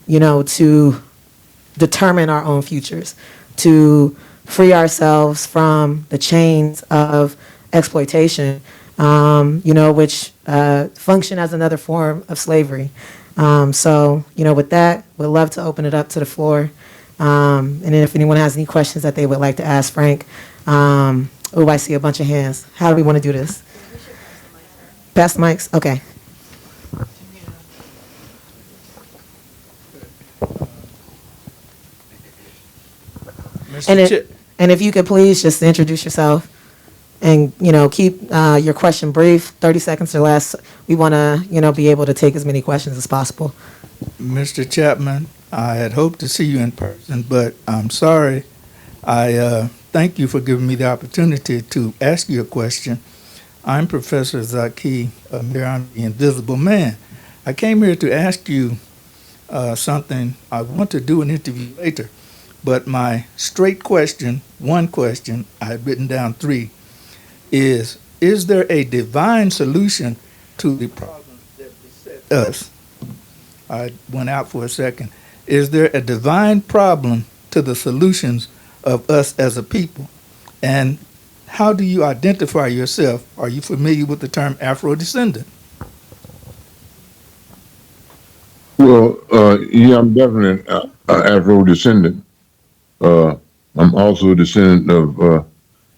determine our own futures, to free ourselves from the chains of exploitation, which function as another form of slavery. So, with that, we'd love to open it up to the floor. And then if anyone has any questions that they would like to ask Frank, I see a bunch of hands. How do we want to do this? Pass the mics? Okay. And if you could please just introduce yourself and, keep your question brief, 30 seconds or less. We want to, be able to take as many questions as possible. Mr. Chapman, I had hoped to see you in person, but I'm sorry. I thank you for giving me the opportunity to ask you a question. I'm Professor Zaki Amir, the Invisible Man. I came here to ask you something. I want to do an interview later, but my straight question, one question, I've written down three, is there a divine solution to the problems that beset us? I went out for a second. Is there a divine problem to the solutions of us as a people? And how do you identify yourself? Are you familiar with the term Afro-descendant? Well, yeah, I'm definitely an Afro descendant. I'm also a descendant of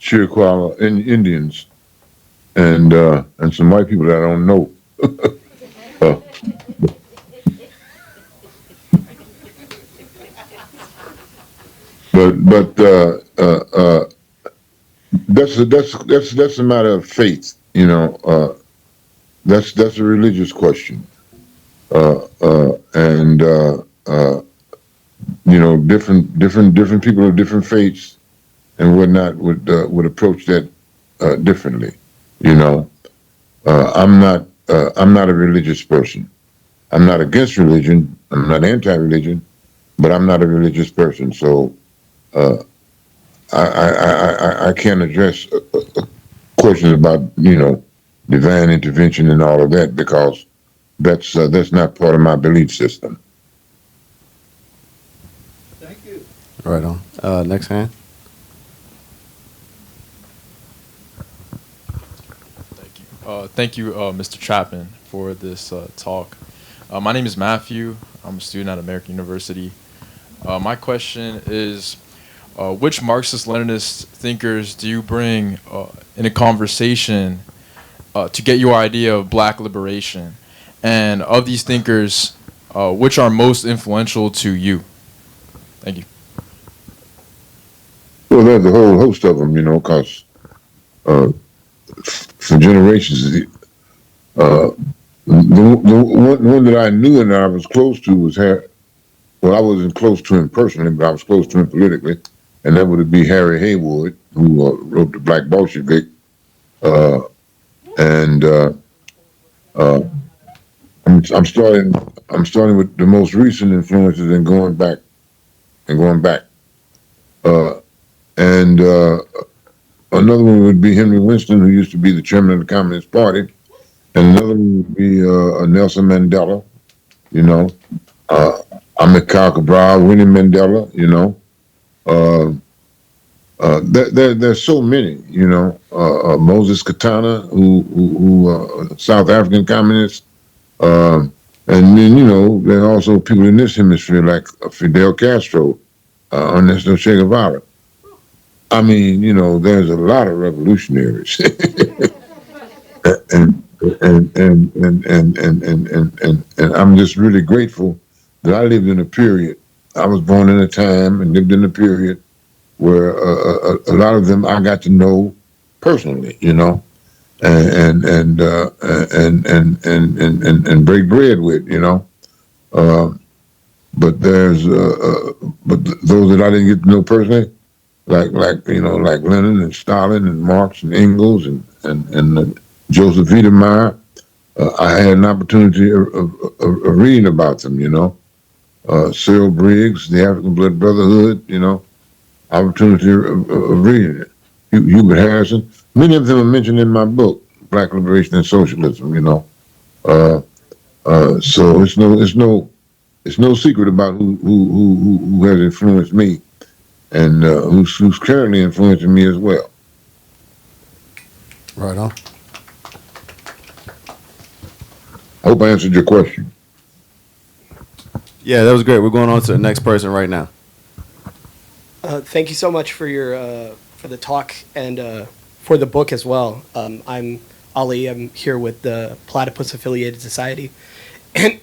Chiricahua Indians and some white people that I don't know. uh, but that's a matter of faith. That's a religious question. And different people of different faiths and whatnot would approach that differently. You know, I'm not a religious person. I'm not against religion. I'm not anti-religion, but I'm not a religious person. So uh, I can't address questions about divine intervention and all of that because that's not part of my belief system. Thank you. Right on. Next hand. Thank you, Mr. Chapman, for this talk. My name is Matthew. I'm a student at American University. My question is, which Marxist-Leninist thinkers do you bring in a conversation to get your idea of black liberation? And of these thinkers, which are most influential to you? Thank you. Well, there's a whole host of them, because for generations, the one that I knew and that I was close to was well, I wasn't close to him personally, but I was close to him politically, and that would be Harry Haywood, who wrote the Black Bolshevik, and I'm starting with the most recent influences and going back. And another one would be Henry Winston, who used to be the chairman of the Communist Party, and another one would be Nelson Mandela. Amilcar Cabral, Winnie Mandela. There's so many. Moses Katana, who South African communist. And then, there are also people in this hemisphere like Fidel Castro, Ernesto Che Guevara. I mean, there's a lot of revolutionaries, and I'm just really grateful that I lived in a period. I was born in a time and lived in a period where a lot of them I got to know personally, and break bread with, but there's those that I didn't get to know personally, like Lenin and Stalin and Marx and Engels and Joseph Wiedemeyer. I had an opportunity of reading about them, Cyril Briggs, the African Blood Brotherhood, opportunity of reading it. Hubert Harrison. Many of them are mentioned in my book, Black Liberation and Socialism. So it's no secret about who has influenced me, and who's currently influencing me as well. Right on. I hope I answered your question. Yeah, that was great. We're going on to the next person right now. Thank you so much for your for the talk and for the book as well. I'm Ali. I'm here with the Platypus Affiliated Society, and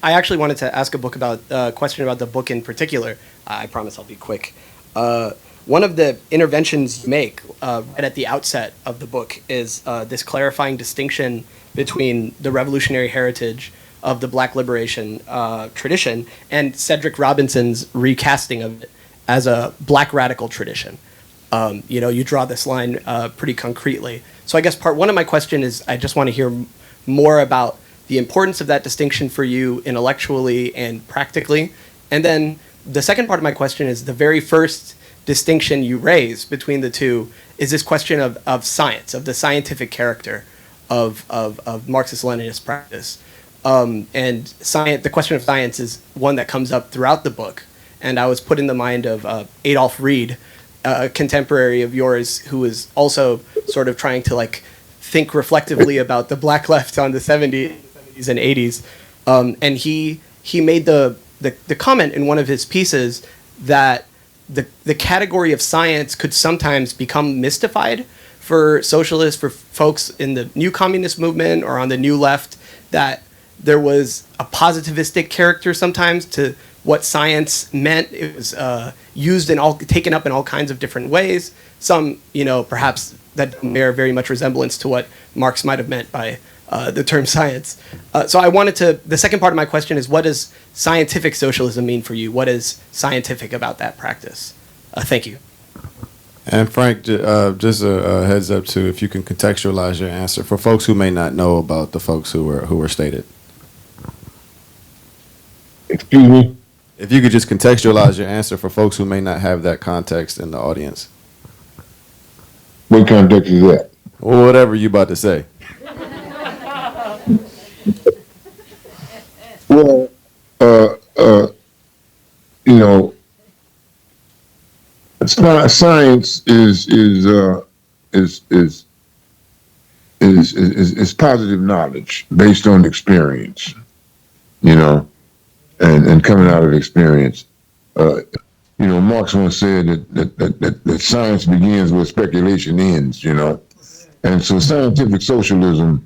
I actually wanted to ask a question about the book in particular. I promise I'll be quick. One of the interventions you make right at the outset of the book is this clarifying distinction between the revolutionary heritage of the Black liberation tradition and Cedric Robinson's recasting of it as a Black radical tradition. You draw this line pretty concretely. So I guess part one of my question is I just want to hear more about the importance of that distinction for you intellectually and practically. And then the second part of my question is the very first distinction you raise between the two is this question of science, of the scientific character of Marxist-Leninist practice. And science, the question of science is one that comes up throughout the book. And I was put in the mind of Adolph Reed, a contemporary of yours, who was also sort of trying to like think reflectively about the black left on the 70s and 80s. And he made the comment in one of his pieces that the category of science could sometimes become mystified for socialists, for folks in the new communist movement or on the new left, that there was a positivistic character sometimes to what science meant. It was used taken up in all kinds of different ways. Some, perhaps that bear very much resemblance to what Marx might have meant by the term science. So the second part of my question is, what does scientific socialism mean for you? What is scientific about that practice? Thank you. And Frank, just a heads up too, if you can contextualize your answer for folks who may not know about the folks who were stated. Excuse me? If you could just contextualize your answer for folks who may not have that context in the audience. What context is that? Well, whatever you about to say. Well, science is positive knowledge based on experience, and coming out of experience. Marx once said that science begins where speculation ends, and so scientific socialism,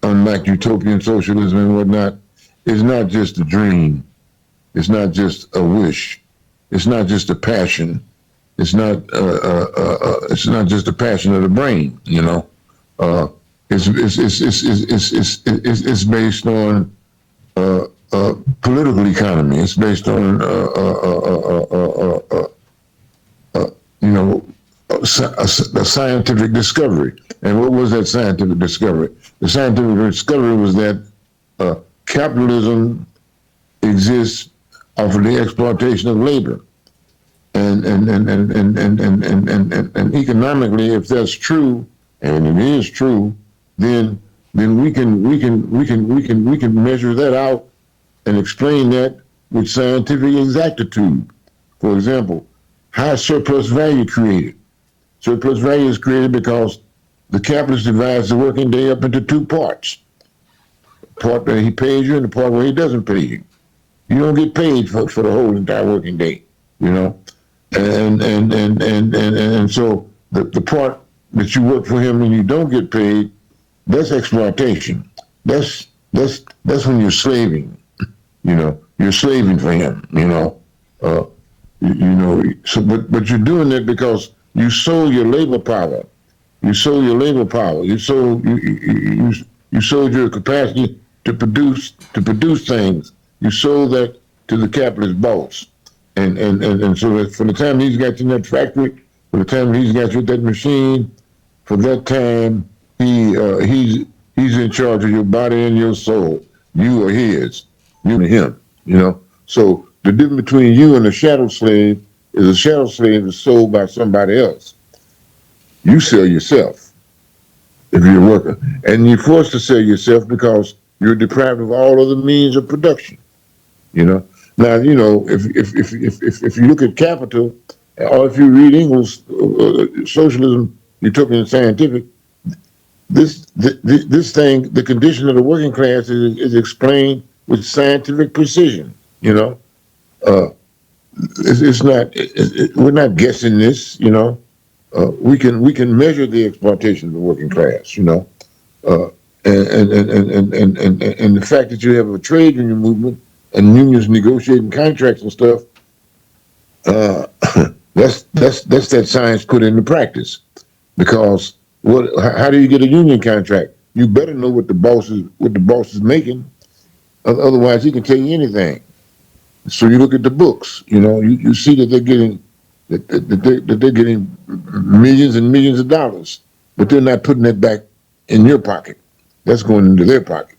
unlike utopian socialism and whatnot, is not just a dream. It's not just a wish. It's not just a passion. It's not just a passion of the brain. It's based on political economy. It's based on a scientific discovery. And what was that scientific discovery? The scientific discovery was that capitalism exists off of the exploitation of labor. And economically, if that's true, and it is true, then we can measure that out and explain that with scientific exactitude. For example, how is surplus value created? Surplus value is created because the capitalist divides the working day up into two parts. The part where he pays you and the part where he doesn't pay you. You don't get paid for the whole entire working day, And so the part that you work for him and you don't get paid, that's exploitation. That's when you're slaving. You're slaving for him. So, but you're doing that because you sold your labor power. You sold your labor power. You sold your capacity to produce things. You sold that to the capitalist boss. And so that from the time he's got you in that factory, from the time he's got you at that machine, for that time he's in charge of your body and your soul. You are his. You and him. So the difference between you and a shadow slave is a shadow slave is sold by somebody else. You sell yourself if you're a worker, and you're forced to sell yourself because you're deprived of all other means of production. Now, if you look at capital, or if you read English, socialism, utopian scientific, this thing, the condition of the working class is explained with scientific precision. It's not. We're not guessing this. We can measure the exploitation of the working class. And the fact that you have a trade union movement and unions negotiating contracts and stuff, that's that science put into practice. Because how do you get a union contract? You better know what the boss is making. Otherwise, he can tell you anything. So you look at the books. You see that they're getting millions and millions of dollars, but they're not putting it back in your pocket. That's going into their pocket.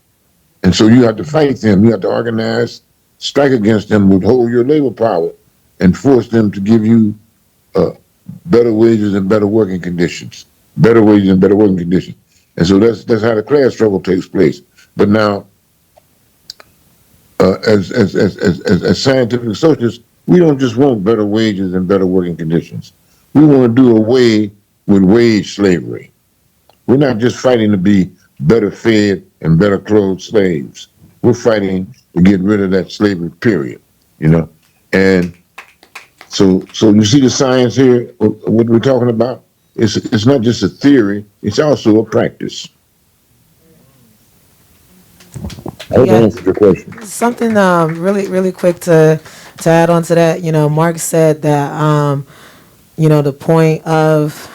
And so you have to fight them. You have to organize, strike against them, withhold your labor power, and force them to give you better wages and better working conditions. And so that's how the class struggle takes place. But now, as scientific socialists, we don't just want better wages and better working conditions. We want to do away with wage slavery. We're not just fighting to be better fed and better clothed slaves. We're fighting to get rid of that slavery, period. You know, and so you see the science here. What we're talking about, it's not just a theory; it's also a practice. I hope I Yeah. answered your question. Something really quick to add on to that. You know, Mark said that the point of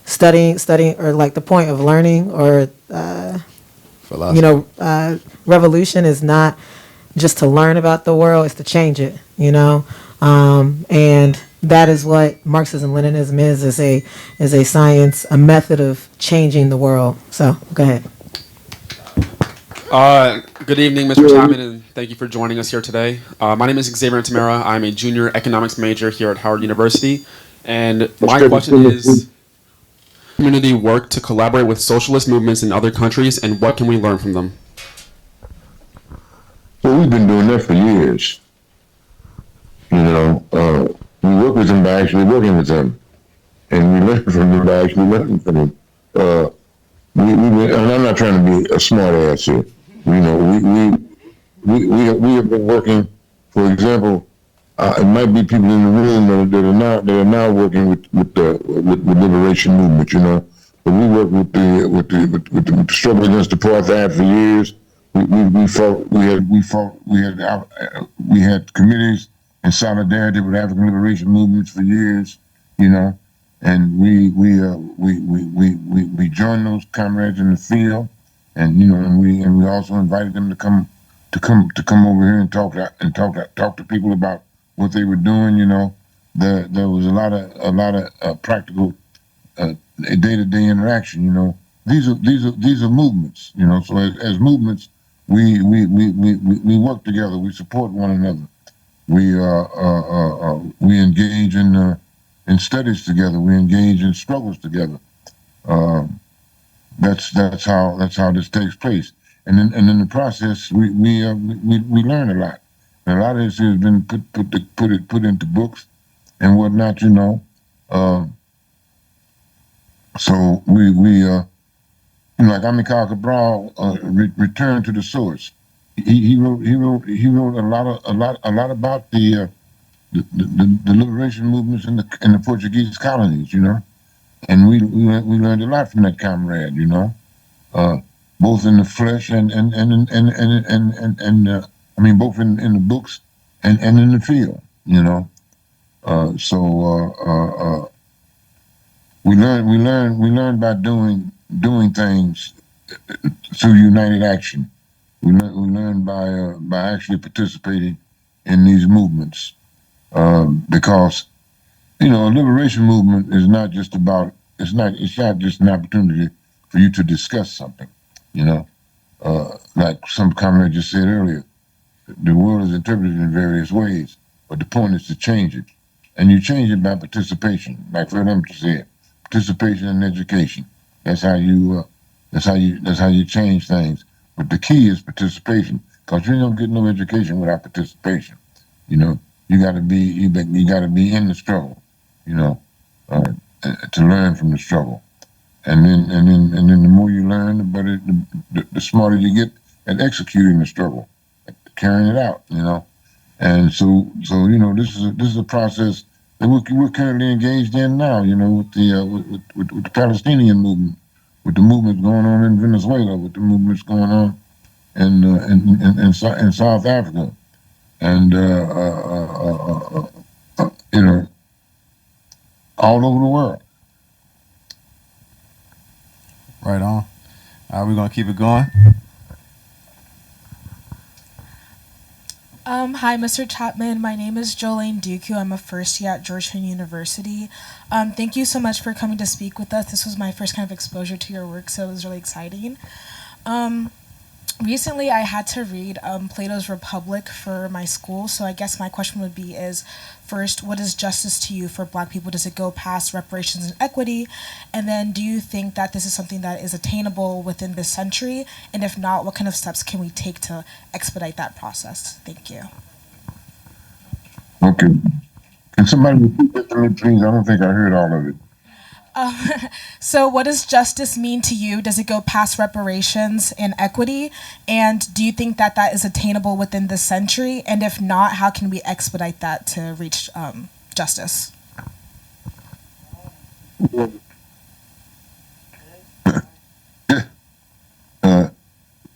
studying or like the point of learning or Philosophy. revolution is not just to learn about the world, it's to change it. And that is what Marxism-Leninism is a science, a method of changing the world. So go ahead. Good evening, Mr. Chapman, and thank you for joining us here today. My name is Xavier Tamara. I'm a junior economics major here at Howard University, and my question is, community work to collaborate with socialist movements in other countries, and what can we learn from them? Well, we've been doing that for years. We work with them by actually working with them, and we learn from them by actually learning from them. And I'm not trying to be a smart ass here. We have been working. For example, it might be people in the room that are now working with the liberation movement. But we worked with the struggle against apartheid for years. We had committees in solidarity with African liberation movements for years. And we joined those comrades in the field, and we also invited them to come over here and talk to people about what they were doing. There was a lot of practical day-to-day interaction. These are movements. So as movements, we work together. We support one another. We engage in studies together. We engage in struggles together. That's how this takes place. And in the process, we learn a lot. And a lot of this has been put into books and whatnot. So like Amilcar Cabral returned to the source. He wrote a lot about the liberation movements in the Portuguese colonies, and we learned a lot from that comrade, both in the flesh and both in the books and in the field, we learn by doing things through united action. We learn by actually participating in these movements, because a liberation movement is not just about it's not just an opportunity for you to discuss something. Like some comrade just said earlier, the world is interpreted in various ways, but the point is to change it, and you change it by participation. Like Fred Hampton said, participation in education. That's how you change things. But the key is participation, because you don't get no education without participation. You got to be in the struggle, to learn from the struggle, and then the more you learn, the better, the smarter you get at executing the struggle, carrying it out. And so this is a process that we're currently engaged in now. With the Palestinian movement, with the movements going on in Venezuela, with the movements going on in South Africa, and all over the world. Right on. We're going to keep it going. Hi, Mr. Chapman. My name is Jolene Duku. I'm a first year at Georgetown University. Thank you so much for coming to speak with us. This was my first kind of exposure to your work, so it was really exciting. recently I had to read Plato's Republic for my school, so I guess my question would be is, first, what is justice to you for Black people? Does it go past reparations and equity? And then do you think that this is something that is attainable within this century? And if not, what kind of steps can we take to expedite that process? Thank you. Okay. Can somebody repeat that to me, please? I don't think I heard all of it. So what does justice mean to you? Does it go past reparations and equity? And do you think that that is attainable within this century? And if not, how can we expedite that to reach justice?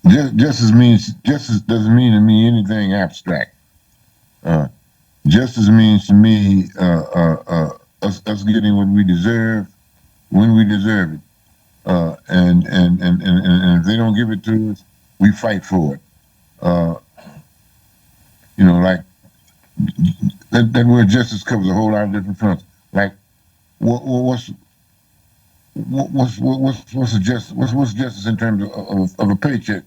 Justice doesn't mean to me anything abstract. Justice means to me us getting what we deserve when we deserve it. And if they don't give it to us, we fight for it. Like that word justice covers a whole lot of different fronts. Like what's justice in terms of a paycheck?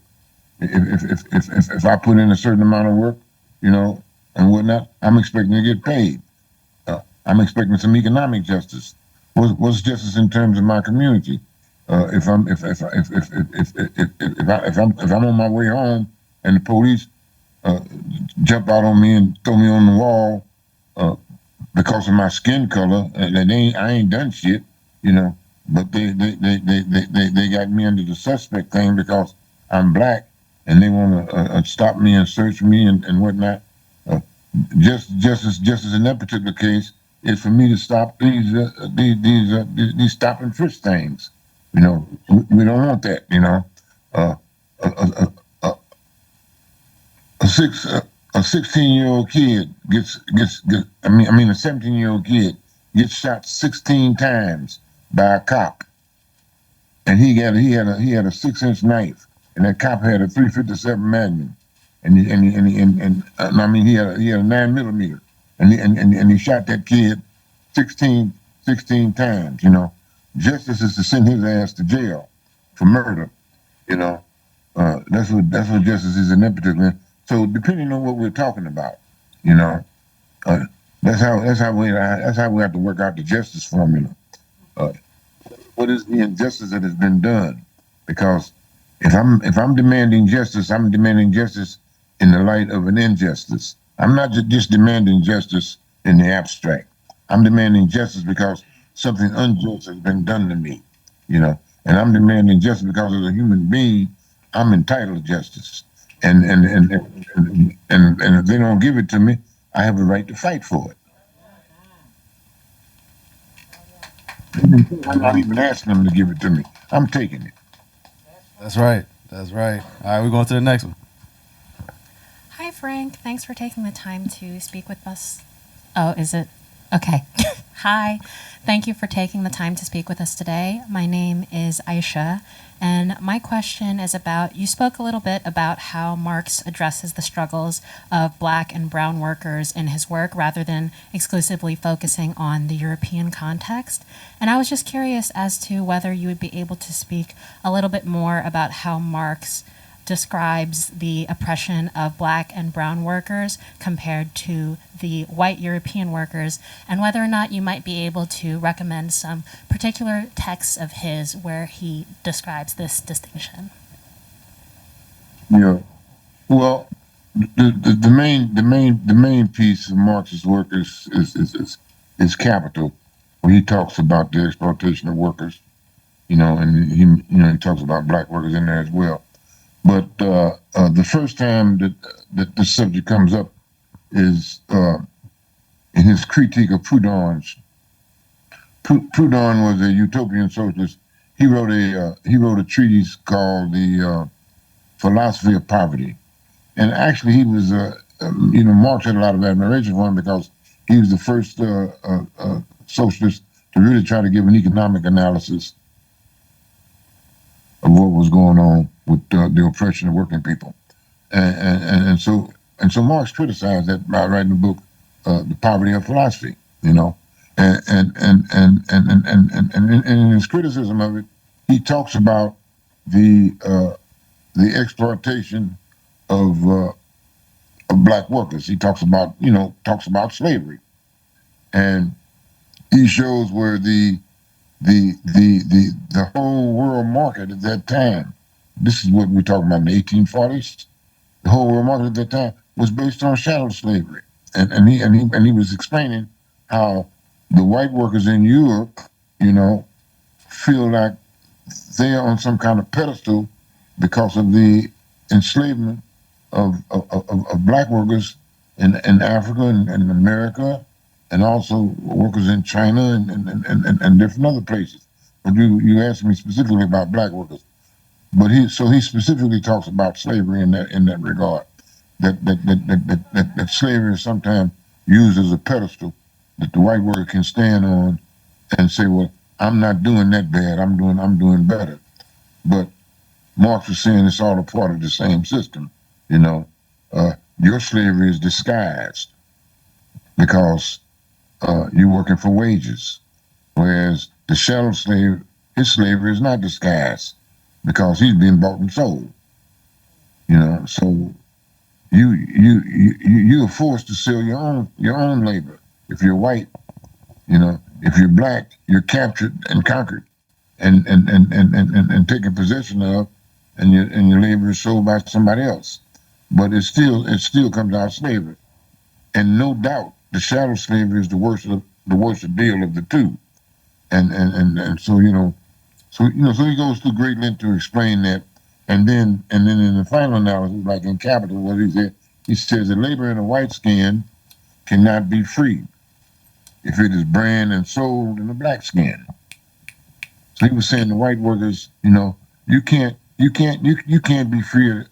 If I put in a certain amount of work, and whatnot, I'm expecting to get paid. I'm expecting some economic justice. What's justice in terms of my community? If I'm on my way home and the police jump out on me and throw me on the wall because of my skin color, and I ain't done shit, but they got me under the suspect thing because I'm Black, and they want to stop me and search me and whatnot. Just as in that particular case, is for me to stop these stop and frisk things. We don't want that. A 16-year-old kid a 17-year-old kid gets shot 16 times by a cop, and he had a 6-inch knife, and that cop had a .357 Magnum, and he had a 9mm, and he shot that kid 16 times. Justice is to send his ass to jail for murder. That's what justice is in that particular. So depending on what we're talking about, that's how we have to work out the justice formula. What is the injustice that has been done? Because if I'm demanding justice, I'm demanding justice in the light of an injustice. I'm not just demanding justice in the abstract. I'm demanding justice because something unjust has been done to me, and I'm demanding justice because as a human being, I'm entitled to justice. And if they don't give it to me, I have a right to fight for it. I'm not even asking them to give it to me. I'm taking it. That's right. That's right. All right, we're going to the next one. Hi, Frank. Thanks for taking the time to speak with us. Oh, is it? Okay. Hi. Thank you for taking the time to speak with us today. My name is Aisha, and my question is about, you spoke a little bit about how Marx addresses the struggles of Black and brown workers in his work rather than exclusively focusing on the European context. And I was just curious as to whether you would be able to speak a little bit more about how Marx describes the oppression of Black and brown workers compared to the white European workers, and whether or not you might be able to recommend some particular texts of his where he describes this distinction. Yeah. Well, the main piece of Marx's work is Capital, where he talks about the exploitation of workers, and he talks about Black workers in there as well. But the first time that this subject comes up is in his critique of Proudhon's. Proudhon was a utopian socialist. He wrote a treatise called the Philosophy of Poverty, and actually he was Marx had a lot of admiration for him because he was the first socialist to really try to give an economic analysis of what was going on with the oppression of working people, and so Marx criticized that by writing the book, "The Poverty of Philosophy," and in his criticism of it, he talks about the the exploitation of black workers. He talks about, talks about slavery, and he shows where the whole world market at that time. This is what we're talking about in the 1840s. The whole world market at that time was based on chattel slavery, and he was explaining how the white workers in Europe, feel like they are on some kind of pedestal because of the enslavement of black workers in Africa and America, and also workers in China and different other places. But you asked me specifically about black workers. But he specifically talks about slavery in that regard. That slavery is sometimes used as a pedestal that the white worker can stand on and say, well, I'm not doing that bad, I'm doing better. But Marx was saying it's all a part of the same system. Your slavery is disguised because you're working for wages, whereas the chattel slave, his slavery is not disguised because he's being bought and sold. So you're forced to sell your own labor. If you're white, if you're black, you're captured and conquered and taken possession of, and your labor is sold by somebody else. But it still comes out of slavery. And no doubt the chattel slavery is the worst deal of the two. And so so he goes through great length to explain that. And then in the final analysis, like in Capital, what he says that labor in a white skin cannot be free if it is branded and sold in a black skin. So he was saying the white workers, you can't be free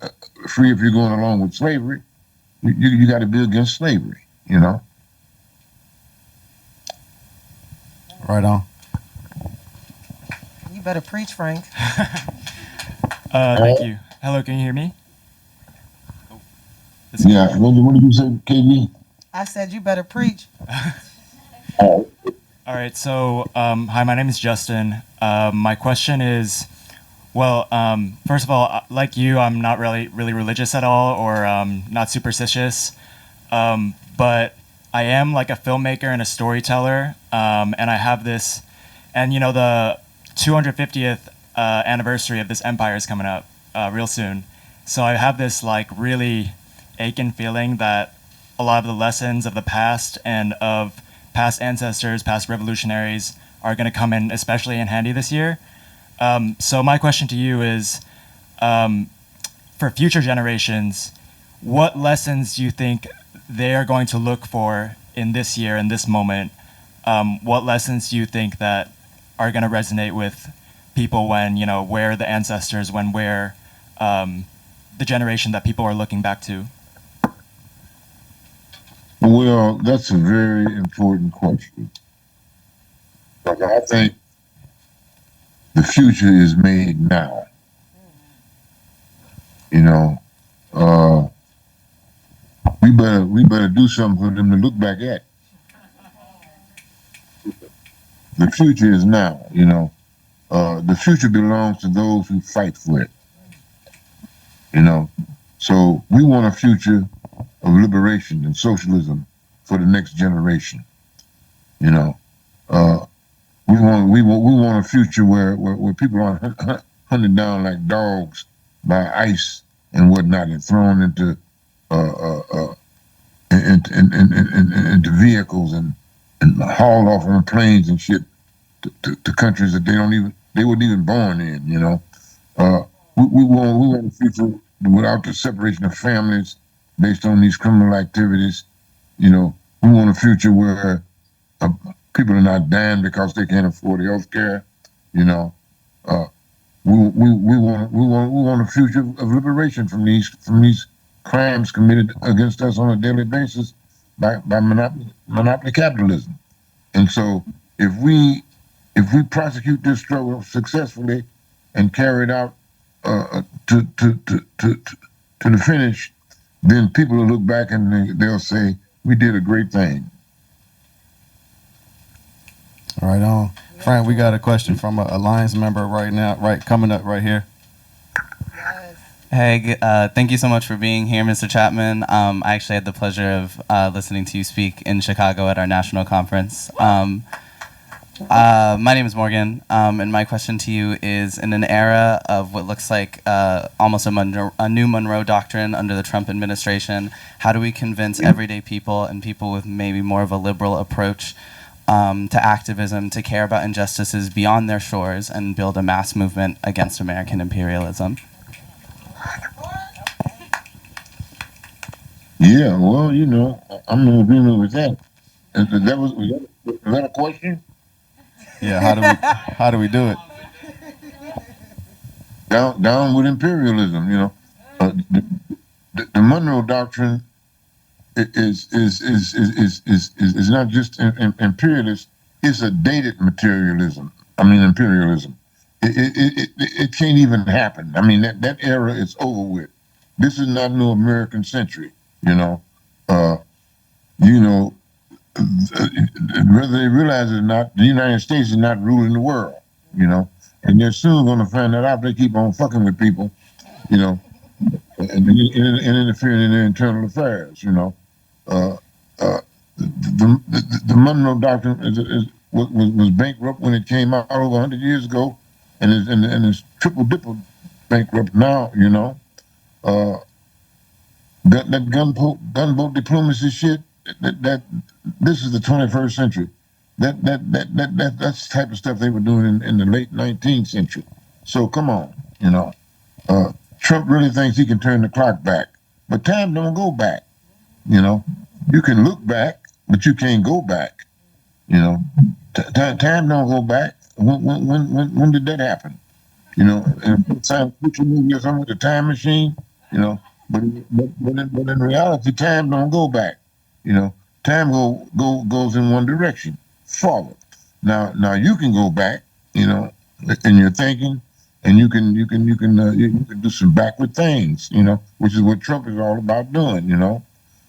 if you're going along with slavery. You got to be against slavery. Right on. You better preach, Frank. Thank you. Hello, can you hear me? Yeah. What did you say, KB? I said you better preach. All right. So, hi, my name is Justin. My question is, well, first of all, like you, I'm not really religious at all, or not superstitious, but I am like a filmmaker and a storyteller, and I have this, and the 250th anniversary of this empire is coming up real soon. So I have this like really aching feeling that a lot of the lessons of the past and of past ancestors, past revolutionaries are going to come in especially in handy this year. So my question to you is, for future generations, what lessons do you think they are going to look for in this year, in this moment? What lessons do you think that are going to resonate with people when, where the ancestors, when where the generation that people are looking back to? Well, that's a very important question. But I think the future is made now. We better do something for them to look back at. The future is now. The future belongs to those who fight for it. So we want a future of liberation and socialism for the next generation. We want a future where people aren't hunted down like dogs by ICE and whatnot and thrown into vehicles and hauled off on planes and shit to countries that they weren't even born in. We want a future without the separation of families based on these criminal activities. We want a future where people are not dying because they can't afford health care. We want a future of liberation from these crimes committed against us on a daily basis by monopoly capitalism. And so if we prosecute this struggle successfully and carry it out to the finish, then people will look back and they'll say, we did a great thing. Right on. Frank, we got a question from a Alliance member right now, coming up right here. Yes. Hey, thank you so much for being here, Mr. Chapman. I actually had the pleasure of listening to you speak in Chicago at our national conference. My name is Morgan, and my question to you is, in an era of what looks like almost a new Monroe Doctrine under the Trump administration, how do we convince everyday people and people with maybe more of a liberal approach to activism to care about injustices beyond their shores and build a mass movement against American imperialism? Yeah, well, you know, I'm in agreement with that. Was that a question? Yeah, how do we do it? Down with imperialism, you know. The Monroe Doctrine is not just imperialist, it's a dated materialism. I mean, imperialism. It can't even happen. I mean, that era is over with. This is not no American century, you know. Uh, you know, whether they realize it or not, the United States is not ruling the world, you know. And they're soon going to find that out if they keep on fucking with people, you know, and interfering in their internal affairs, you know. Uh, uh, the Monroe Doctrine was bankrupt when it came out over 100 years ago, and is triple dipple bankrupt now, you know. That gunboat diplomacy shit, that this is the 21st century. That's the type of stuff they were doing in the late 19th century. So come on, you know. Trump really thinks he can turn the clock back, but time don't go back. You know, you can look back, but you can't go back. You know, time don't go back. When did that happen? You know, and science fiction movie or something with a time machine. You know, but in reality, time don't go back. You know, time goes in one direction, forward. Now you can go back. You know, in your thinking, and you can do some backward things. You know, which is what Trump is all about doing. You know.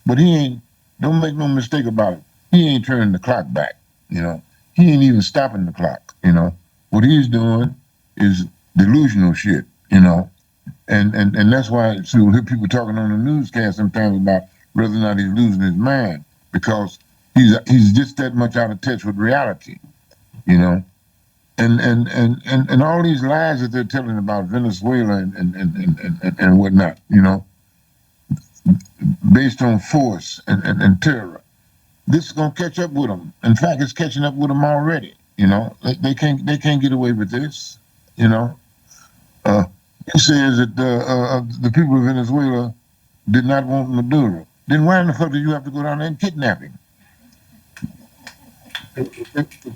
But he ain't, don't make no mistake about it. He ain't turning the clock back, you know. He ain't even stopping the clock, you know. What he's doing is delusional shit, you know. And that's why so you'll hear people talking on the newscast sometimes about whether or not he's losing his mind, because he's just that much out of touch with reality, you know. And all these lies that they're telling about Venezuela and whatnot, you know, based on force and terror. This is gonna catch up with them. In fact, it's catching up with them already. You know, they can't get away with this. You know, he says that the people of Venezuela did not want Maduro. Then why in the fuck did you have to go down there and kidnap him? If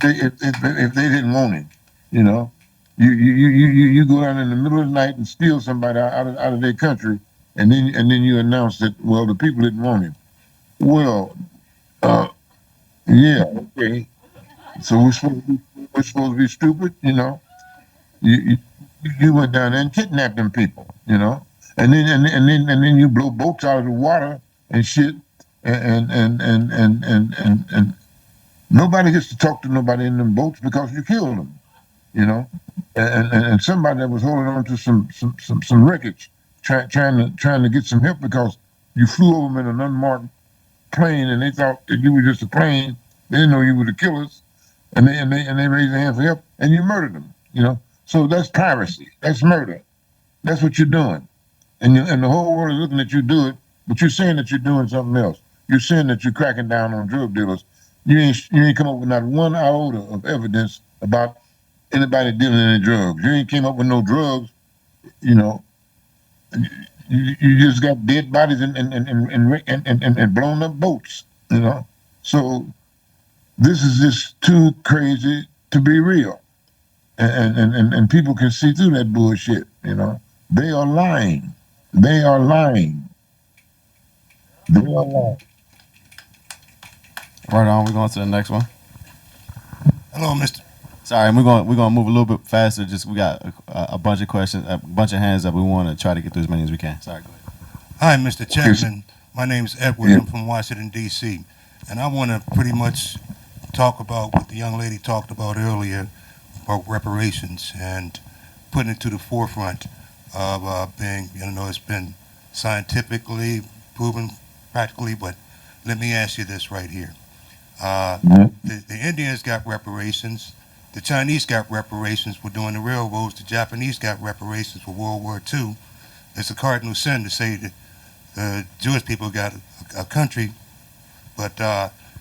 they didn't want him, you know, you go down in the middle of the night and steal somebody out of their country, and then you announce that, well, the people didn't want him. Well, yeah, okay. So we're supposed to be stupid, you know? You you went down there and kidnapped them people, you know? And then you blow boats out of the water and shit, and nobody gets to talk to nobody in them boats because you killed them, you know? And somebody that was holding on to some wreckage, trying to get some help because you flew over them in an unmarked plane and they thought that you were just a plane. They didn't know you were the killers, and they raised their hand for help, and you murdered them. You know, so that's piracy. That's murder. That's what you're doing, and the whole world is looking at you do it, but you're saying that you're doing something else. You're saying that you're cracking down on drug dealers. You ain't come up with not one iota of evidence about anybody dealing any drugs. You ain't came up with no drugs. You know, you just got dead bodies and blown up boats. You know, so this is just too crazy to be real, and people can see through that bullshit. You know, they are lying. They are lying. They are lying. Right on. We're going to the next one. Hello, Mr. Sorry, we're gonna move a little bit faster. Just we got a bunch of questions, a bunch of hands that we want to try to get through as many as we can. Sorry, go ahead. Hi, Mr. Chapman. My name is Edward. I'm from Washington, D.C. And I want to pretty much talk about what the young lady talked about earlier about reparations and putting it to the forefront. of being, it's been scientifically proven practically, but let me ask you this right here. The Indians got reparations. The Chinese got reparations for doing the railroads. The Japanese got reparations for World War II. It's a cardinal sin to say that the Jewish people got a country. But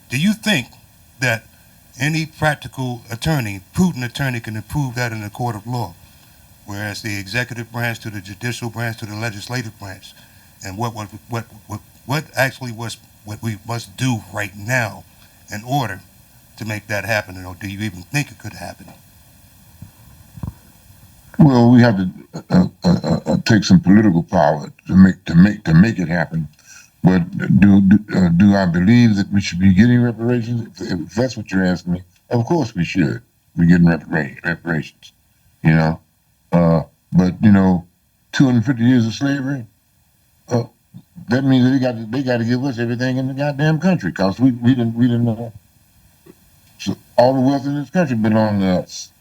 do you think that any practical attorney, prudent attorney, can prove that in a court of law? Whereas the executive branch to the judicial branch to the legislative branch, and what actually was what we must do right now in order to make that happen, or do you even think it could happen? Well, we have to take some political power to make it happen. But do I believe that we should be getting reparations? If that's what you're asking me, of course we should be getting reparations. You know, but 250 years of slavery. That means that they got to give us everything in the goddamn country, cause we didn't so all the wealth in this country belong to us.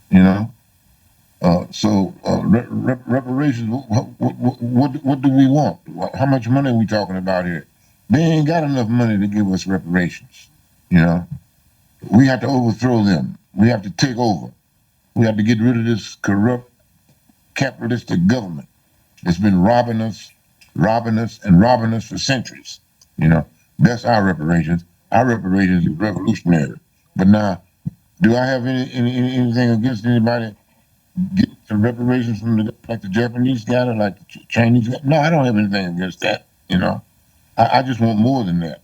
Reparations. What do we want? How much money are we talking about here? They ain't got enough money to give us reparations. We have to overthrow them. We have to take over. We have to get rid of this corrupt capitalistic government that's been robbing us for centuries. That's our reparations. Our reparations is revolutionary. But now, do I have anything against anybody getting some reparations from like the Japanese got or like the Chinese got? No, I don't have anything against that. I just want more than that.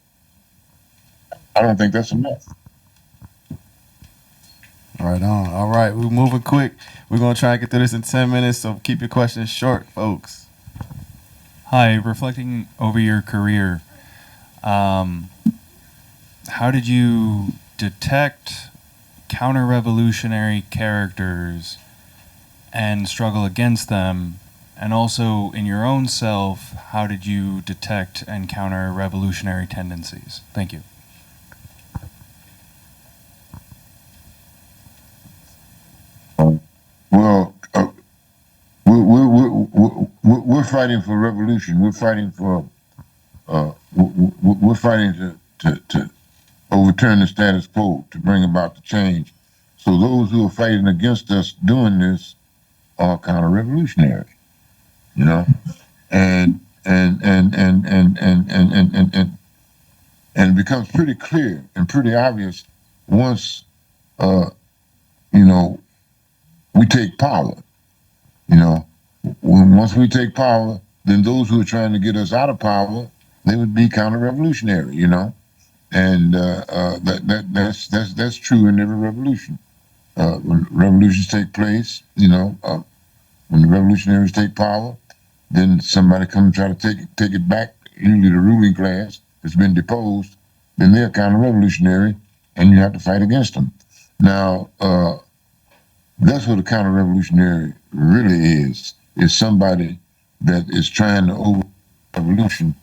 I don't think that's enough. Right on. All right, we're moving quick. We're gonna try and get through this in 10 minutes, so keep your questions short, folks. Hi, reflecting over your career, how did you detect counter-revolutionary characters and struggle against them? And also, in your own self, how did you detect and counter revolutionary tendencies? Thank you. Well, we're fighting for revolution. We're fighting for we're fighting to overturn the status quo, to bring about the change. So those who are fighting against us doing this are counter-revolutionary, and it becomes pretty clear and pretty obvious once we take power. Once we take power, then those who are trying to get us out of power, they would be counter-revolutionary, and that's true in every revolution. When revolutions take place, when the revolutionaries take power, then somebody comes and try to take it back. Usually the ruling class has been deposed, then they're counter-revolutionary, and you have to fight against them. Now, that's what a counter-revolutionary really is somebody that is trying to over revolution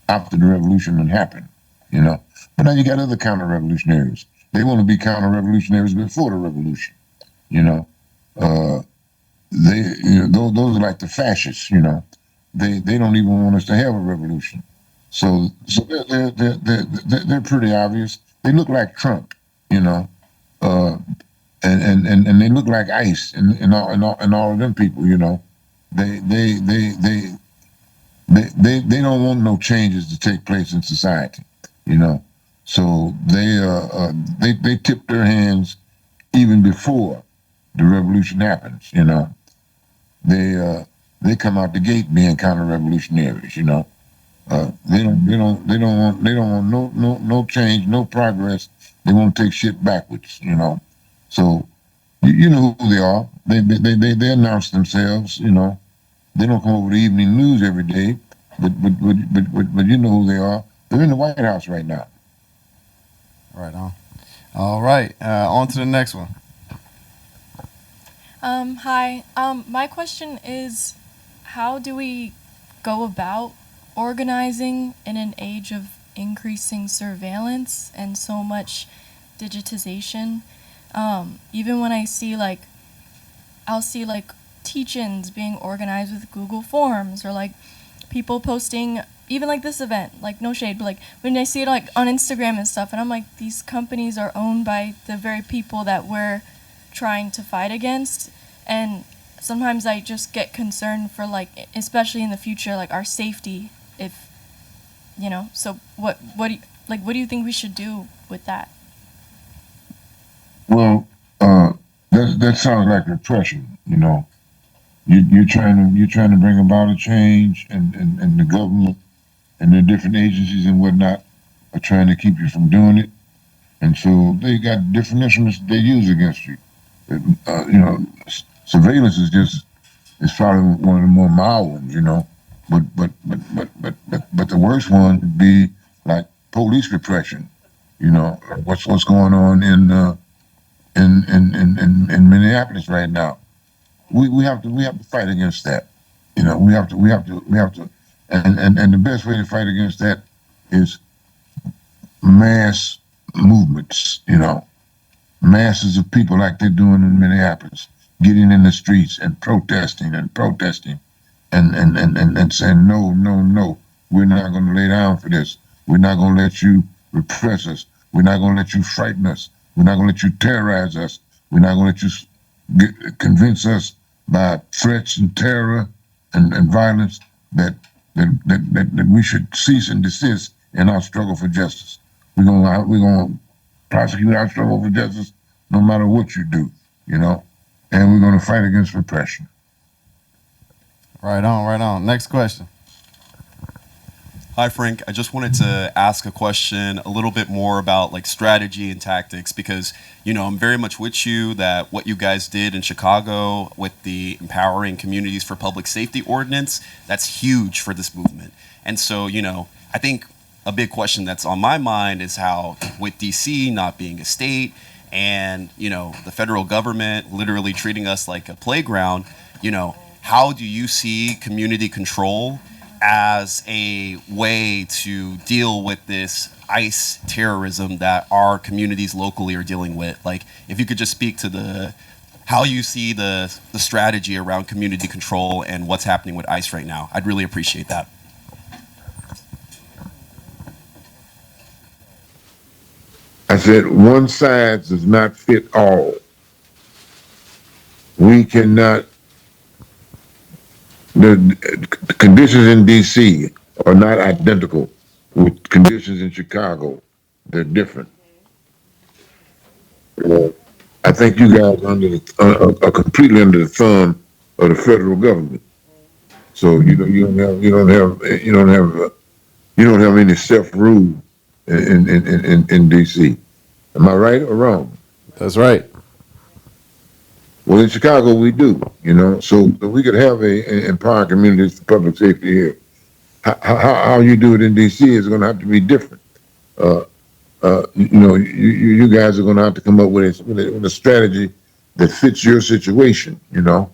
after the revolution had happened, But now you got other counter-revolutionaries. They want to be counter-revolutionaries before the revolution, those are like the fascists, They don't even want us to have a revolution. So they're pretty obvious. They look like Trump, uh, and they look like ICE and all of them people, They don't want no changes to take place in society, So they tip their hands even before the revolution happens, They come out the gate being counter-revolutionaries, They don't want no change, no progress. They want to take shit backwards, So you know who they are. They announce themselves, They don't come over the evening news every day, but you know who they are. They're in the White House right now. Right on. All right, on to the next one. Hi. My question is, how do we go about organizing in an age of increasing surveillance and so much digitization? Even when I'll see teach-ins being organized with Google Forms, or like people posting, even like this event, like no shade, but like when I see it like on Instagram and stuff, and I'm like, these companies are owned by the very people that we're trying to fight against. And sometimes I just get concerned for, like, especially in the future, like our safety, if, you know. So what do you think we should do with that? Well, that sounds like repression. You know, you're trying to bring about a change, and the government and the different agencies and whatnot are trying to keep you from doing it, and so they got different instruments they use against you. You know, surveillance is probably one of the more mild ones. You know, but the worst one would be like police repression. You know, what's going on in Minneapolis right now. We have to fight against that. You know, we have to, and the best way to fight against that is mass movements. You know, masses of people like they're doing in Minneapolis, getting in the streets and protesting and saying no, no, no, we're not going to lay down for this. We're not going to let you repress us. We're not going to let you frighten us. We're not going to let you terrorize us. We're not going to let you convince us by threats and terror and violence that we should cease and desist in our struggle for justice. We're gonna prosecute our struggle for justice no matter what you do, you know, and we're gonna fight against repression. Right on, right on. Next question. Hi, Frank. I just wanted to ask a question a little bit more about like strategy and tactics, because, you know, I'm very much with you that what you guys did in Chicago with the Empowering Communities for Public Safety Ordinance, that's huge for this movement. And so, you know, I think a big question that's on my mind is how, with DC not being a state and, you know, the federal government literally treating us like a playground, you know, how do you see community control as a way to deal with this ICE terrorism that our communities locally are dealing with? Like, if you could just speak to how you see the strategy around community control and what's happening with ICE right now, I'd really appreciate that. I said one size does not fit all. We cannot. The conditions in DC are not identical with conditions in Chicago. They're different. I think you guys are completely under the thumb of the federal government. So you don't have any self-rule in DC. Am I right or wrong? That's right. Well, in Chicago, we do, you know, so we could have a empowering communities for public safety here. How you do it in DC is going to have to be different. You know, you guys are going to have to come up with a strategy that fits your situation, you know,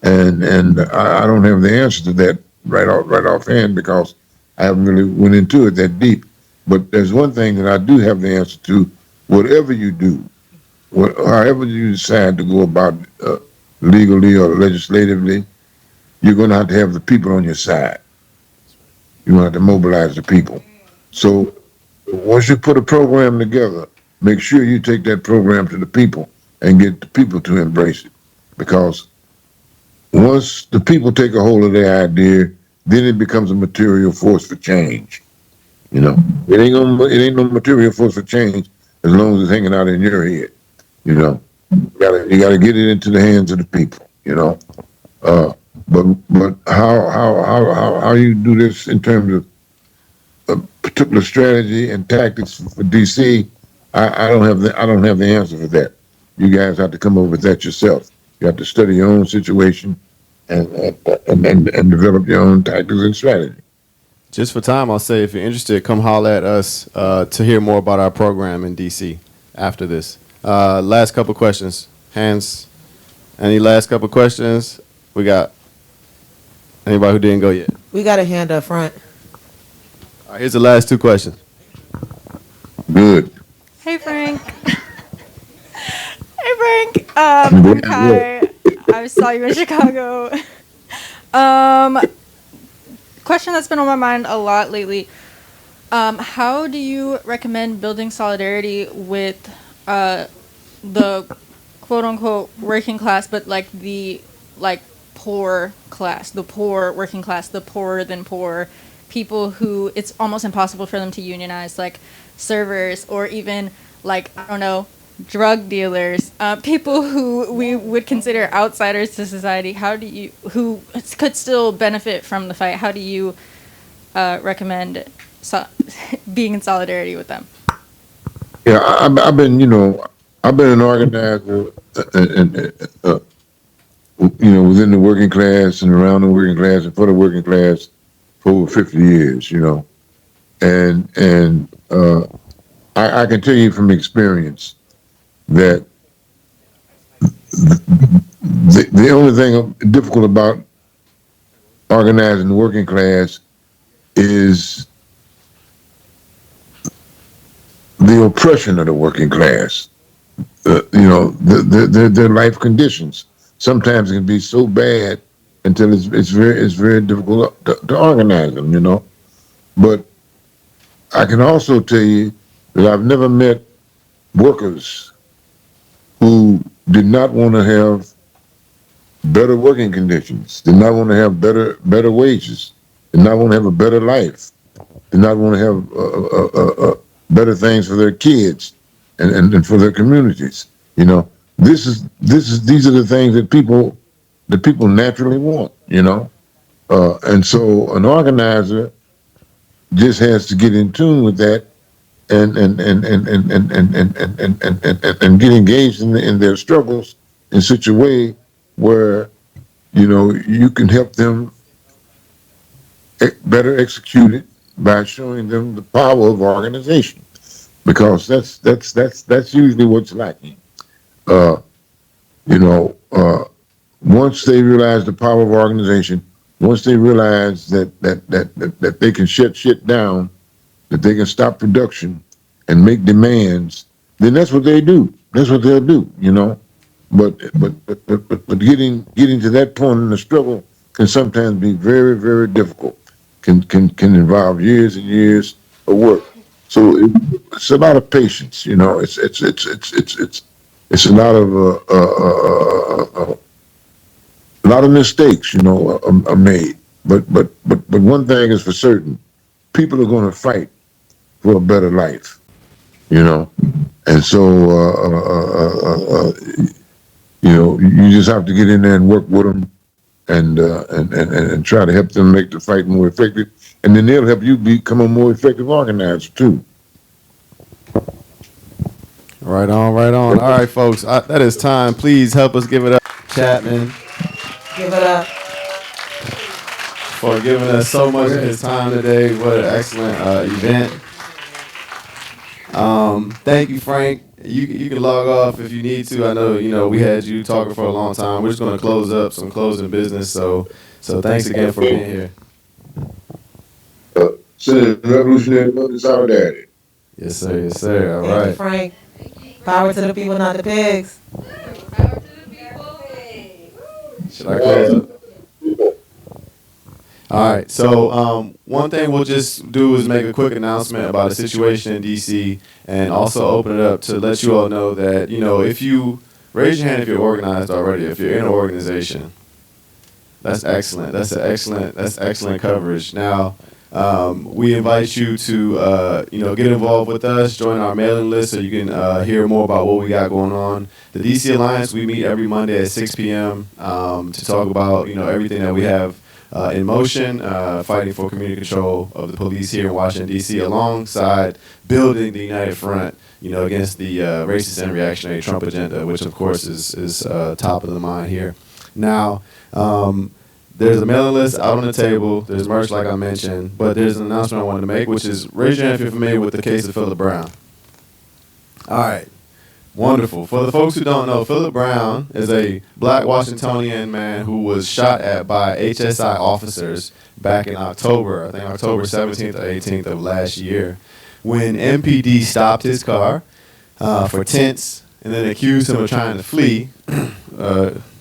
and I don't have the answer to that right offhand because I haven't really went into it that deep. But there's one thing that I do have the answer to. Whatever you do, however you decide to go about legally or legislatively, you're going to have the people on your side. You're going to have to mobilize the people. So once you put a program together, make sure you take that program to the people and get the people to embrace it. Because once the people take a hold of their idea, then it becomes a material force for change. You know, it ain't no material force for change as long as it's hanging out in your head. You know, you gotta get it into the hands of the people. You know, but how you do this in terms of a particular strategy and tactics for DC, I don't have the answer for that. You guys have to come up with that yourself. You have to study your own situation and develop your own tactics and strategy. Just for time, I'll say if you're interested, come holler at us to hear more about our program in DC after this. Last couple questions. Hands. Any last couple questions? We got anybody who didn't go yet? We got a hand up front. All right, here's the last two questions. Good. Hey, Frank. Hey, Frank. I'm Kai. I saw you in Chicago. Question that's been on my mind a lot lately. How do you recommend building solidarity with the quote unquote working class, but like the poor class, the poor working class, the poorer than poor people who it's almost impossible for them to unionize, like servers or even like, I don't know, drug dealers, people who we would consider outsiders to society. Who could still benefit from the fight? How do you recommend being in solidarity with them? Yeah, I've been, I've been an organizer, within the working class and around the working class and for the working class for over 50 years, and I can tell you from experience that the only thing difficult about organizing the working class is the oppression of the working class. Their life conditions sometimes it can be so bad until it's very difficult to organize them. But I can also tell you that I've never met workers who did not want to have better working conditions, did not want to have better wages, did not want to have a better life, did not want to have better things for their kids and for their communities. These are the things that people naturally want. And so an organizer just has to get in tune with that and get engaged in their struggles in such a way where you can help them better execute it by showing them the power of organization, because that's usually what's lacking. Once they realize the power of organization, once they realize that they can shut shit down, that they can stop production and make demands, then that's what they do. That's what they'll do. But getting to that point in the struggle can sometimes be very, very difficult. Can involve years and years of work. So it's a lot of patience. It's a lot of mistakes. Are made. But one thing is for certain: people are going to fight for a better life. And so you just have to get in there and work with them and try to help them make the fight more effective, and then they'll help you become a more effective organizer too. Right on, right on. All right, folks, that is time. Please help us give it up, Chapman. Give it up. For giving us so much of his time today. What an excellent event. Thank you, Frank. You can log off if you need to. I know, we had you talking for a long time. We're just going to close up some closing business. So thanks again for being here. Senator Revolutionary Solidarity. Yes, sir. Yes, sir. All Thank you, right. Frank. Power to the people, not the pigs. Should I close up? All right. So one thing we'll just do is make a quick announcement about the situation in D.C. and also open it up to let you all know that, if you raise your hand if you're organized already, if you're in an organization, that's excellent. That's excellent coverage. Now, we invite you to, get involved with us, join our mailing list so you can hear more about what we got going on. The DC Alliance, we meet every Monday at 6 p.m. To talk about, everything that we have in motion, fighting for community control of the police here in Washington, D.C., alongside building the united front, against the racist and reactionary Trump agenda, which, of course, is top of the mind here. Now, there's a mailing list out on the table. There's merch, like I mentioned, but there's an announcement I wanted to make, which is raise your hand if you're familiar with the case of Philip Brown. All right. Wonderful. For the folks who don't know, Philip Brown is a black Washingtonian man who was shot at by HSI officers back in October, I think October 17th or 18th of last year, when MPD stopped his car for tents and then accused him of trying to flee.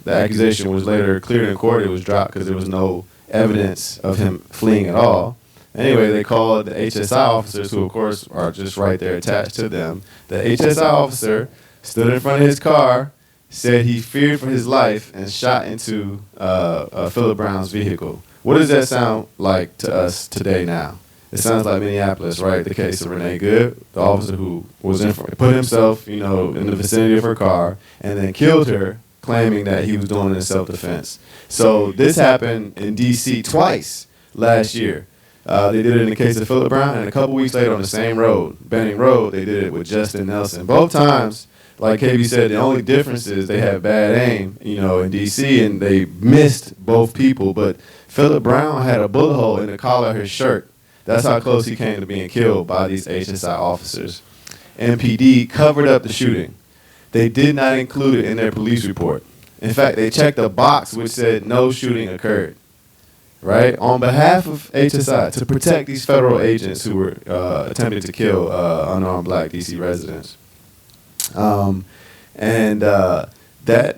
the accusation was later cleared in court. It was dropped because there was no evidence of him fleeing at all. Anyway, they called the HSI officers, who of course are just right there attached to them. The HSI officer stood in front of his car, said he feared for his life, and shot into Philip Brown's vehicle. What does that sound like to us today now? It sounds like Minneapolis, right? The case of Renee Good, the officer who was put himself, in the vicinity of her car and then killed her, claiming that he was doing it in self-defense. So this happened in D.C. twice last year. They did it in the case of Philip Brown, and a couple weeks later on the same road, Benning Road, they did it with Justin Nelson. Both times, like KB said, the only difference is they had bad aim, in D.C., and they missed both people. But Philip Brown had a bullet hole in the collar of his shirt. That's how close he came to being killed by these HSI officers. MPD covered up the shooting. They did not include it in their police report. In fact, they checked a box which said no shooting occurred. Right? On behalf of HSI, to protect these federal agents who were attempting to kill unarmed black D.C. residents. That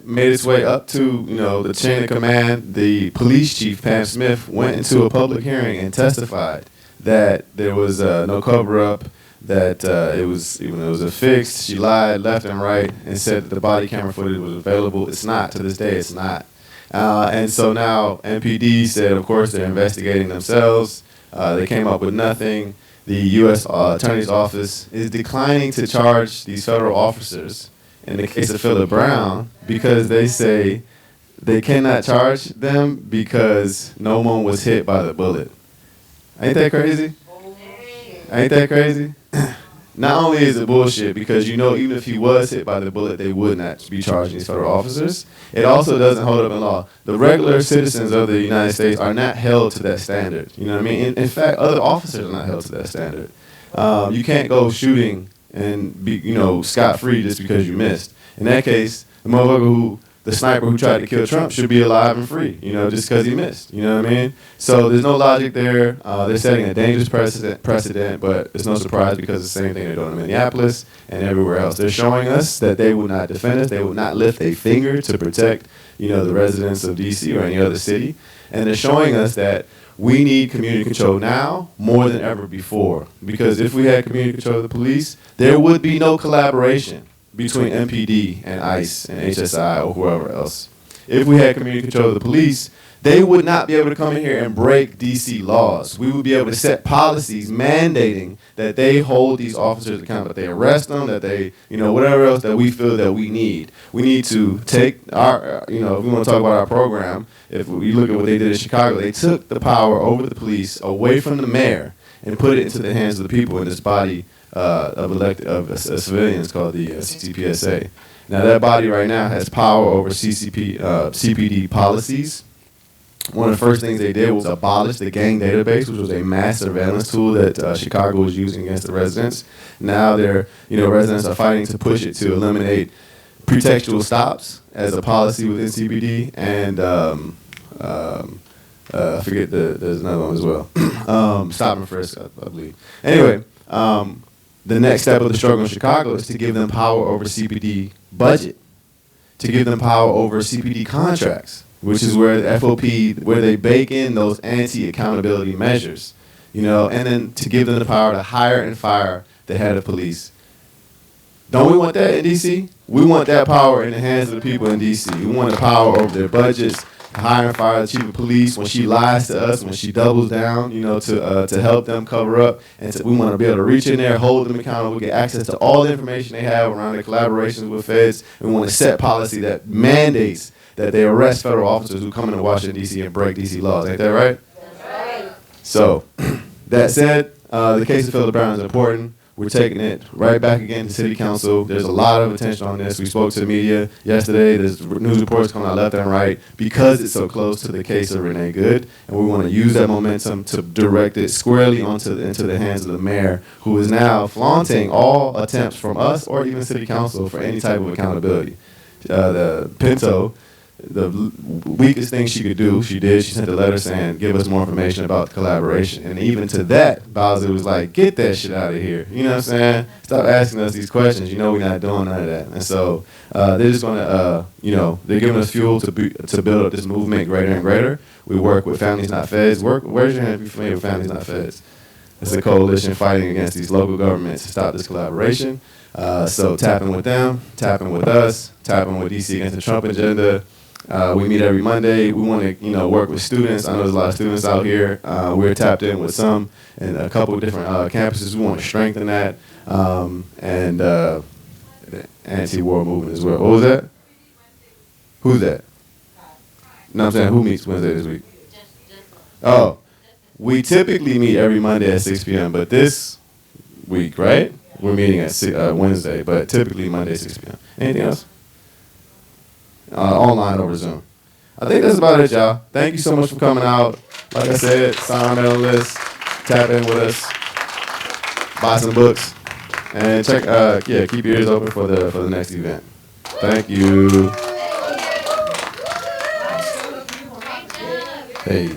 made its way up to, the chain of command. The police chief, Pam Smith, went into a public hearing and testified that there was no cover-up, that it was affixed. She lied left and right and said that the body camera footage was available. It's not. To this day, it's not. And so now MPD said, of course, they're investigating themselves. They came up with nothing. The U.S. Attorney's Office is declining to charge these federal officers in the case of Philip Brown because they say they cannot charge them because no one was hit by the bullet. Ain't that crazy? Ain't that crazy? Not only is it bullshit because even if he was hit by the bullet, they would not be charging these federal officers. It also doesn't hold up in law. The regular citizens of the United States are not held to that standard. You know what I mean? In fact, other officers are not held to that standard. You can't go shooting and be, scot-free just because you missed. In that case, the sniper who tried to kill Trump should be alive and free, just because he missed. You know what I mean? So there's no logic there. They're setting a dangerous precedent, but it's no surprise because it's the same thing they're doing in Minneapolis and everywhere else. They're showing us that they will not defend us. They will not lift a finger to protect, the residents of D.C. or any other city. And they're showing us that we need community control now more than ever before. Because if we had community control of the police, there would be no collaboration between MPD and ICE and HSI or whoever else. If we had community control of the police, they would not be able to come in here and break D.C. laws. We would be able to set policies mandating that they hold these officers accountable, that they arrest them, that they, whatever else that we feel that we need. We need to take our, if we want to talk about our program, if we look at what they did in Chicago, they took the power over the police away from the mayor and put it into the hands of the people in this body of civilians called the CPSA. Now that body right now has power over CPD policies. One of the first things they did was abolish the gang database, which was a mass surveillance tool that Chicago was using against the residents. Now residents are fighting to push it to eliminate pretextual stops as a policy within CPD, and I forget there's another one as well. Stop and frisk, I believe. Anyway, the next step of the struggle in Chicago is to give them power over CPD budget, to give them power over CPD contracts, which is where the FOP, where they bake in those anti-accountability measures, and then to give them the power to hire and fire the head of police. Don't we want that in D.C.? We want that power in the hands of the people in D.C. We want the power over their budgets, hire and fire the chief of police when she lies to us, when she doubles down, to help them cover up. And we want to be able to reach in there, hold them accountable, get access to all the information they have around their collaborations with feds. We want to set policy that mandates that they arrest federal officers who come into Washington, D.C. and break D.C. laws. Ain't that right? That's right. So, that said, the case of Philip Brown is important. We're taking it right back again to City Council. There's a lot of attention on this. We spoke to the media yesterday. There's news reports coming out left and right because it's so close to the case of Renee Good. And we want to use that momentum to direct it squarely into the hands of the mayor, who is now flaunting all attempts from us or even City Council for any type of accountability. The Pinto weakest thing she could do, she did. She sent a letter saying, give us more information about the collaboration. And even to that, Bowser was like, get that shit out of here. You know what I'm saying? Stop asking us these questions. You know we're not doing none of that. And so they're just going to, they're giving us fuel to build up this movement greater and greater. We work with Families Not Feds. Where's your hand if you're familiar with Families Not Feds? It's a coalition fighting against these local governments to stop this collaboration. So tapping with them, tapping with us, tapping with DC against the Trump agenda. We meet every Monday. We want to, work with students. I know there's a lot of students out here. We're tapped in with some and a couple of different campuses. We want to strengthen that and the anti-war movement as well. What was that? Who's that? No, I'm saying who meets Wednesday this week? Oh, we typically meet every Monday at 6 p.m. But this week, right? We're meeting at Wednesday, but typically Monday 6 p.m. Anything else? Online over Zoom. I think that's about it, y'all. Thank you so much for coming out. Like I said, sign on the list, tap in with us, buy some books, and check. Keep your ears open for the next event. Thank you. Hey.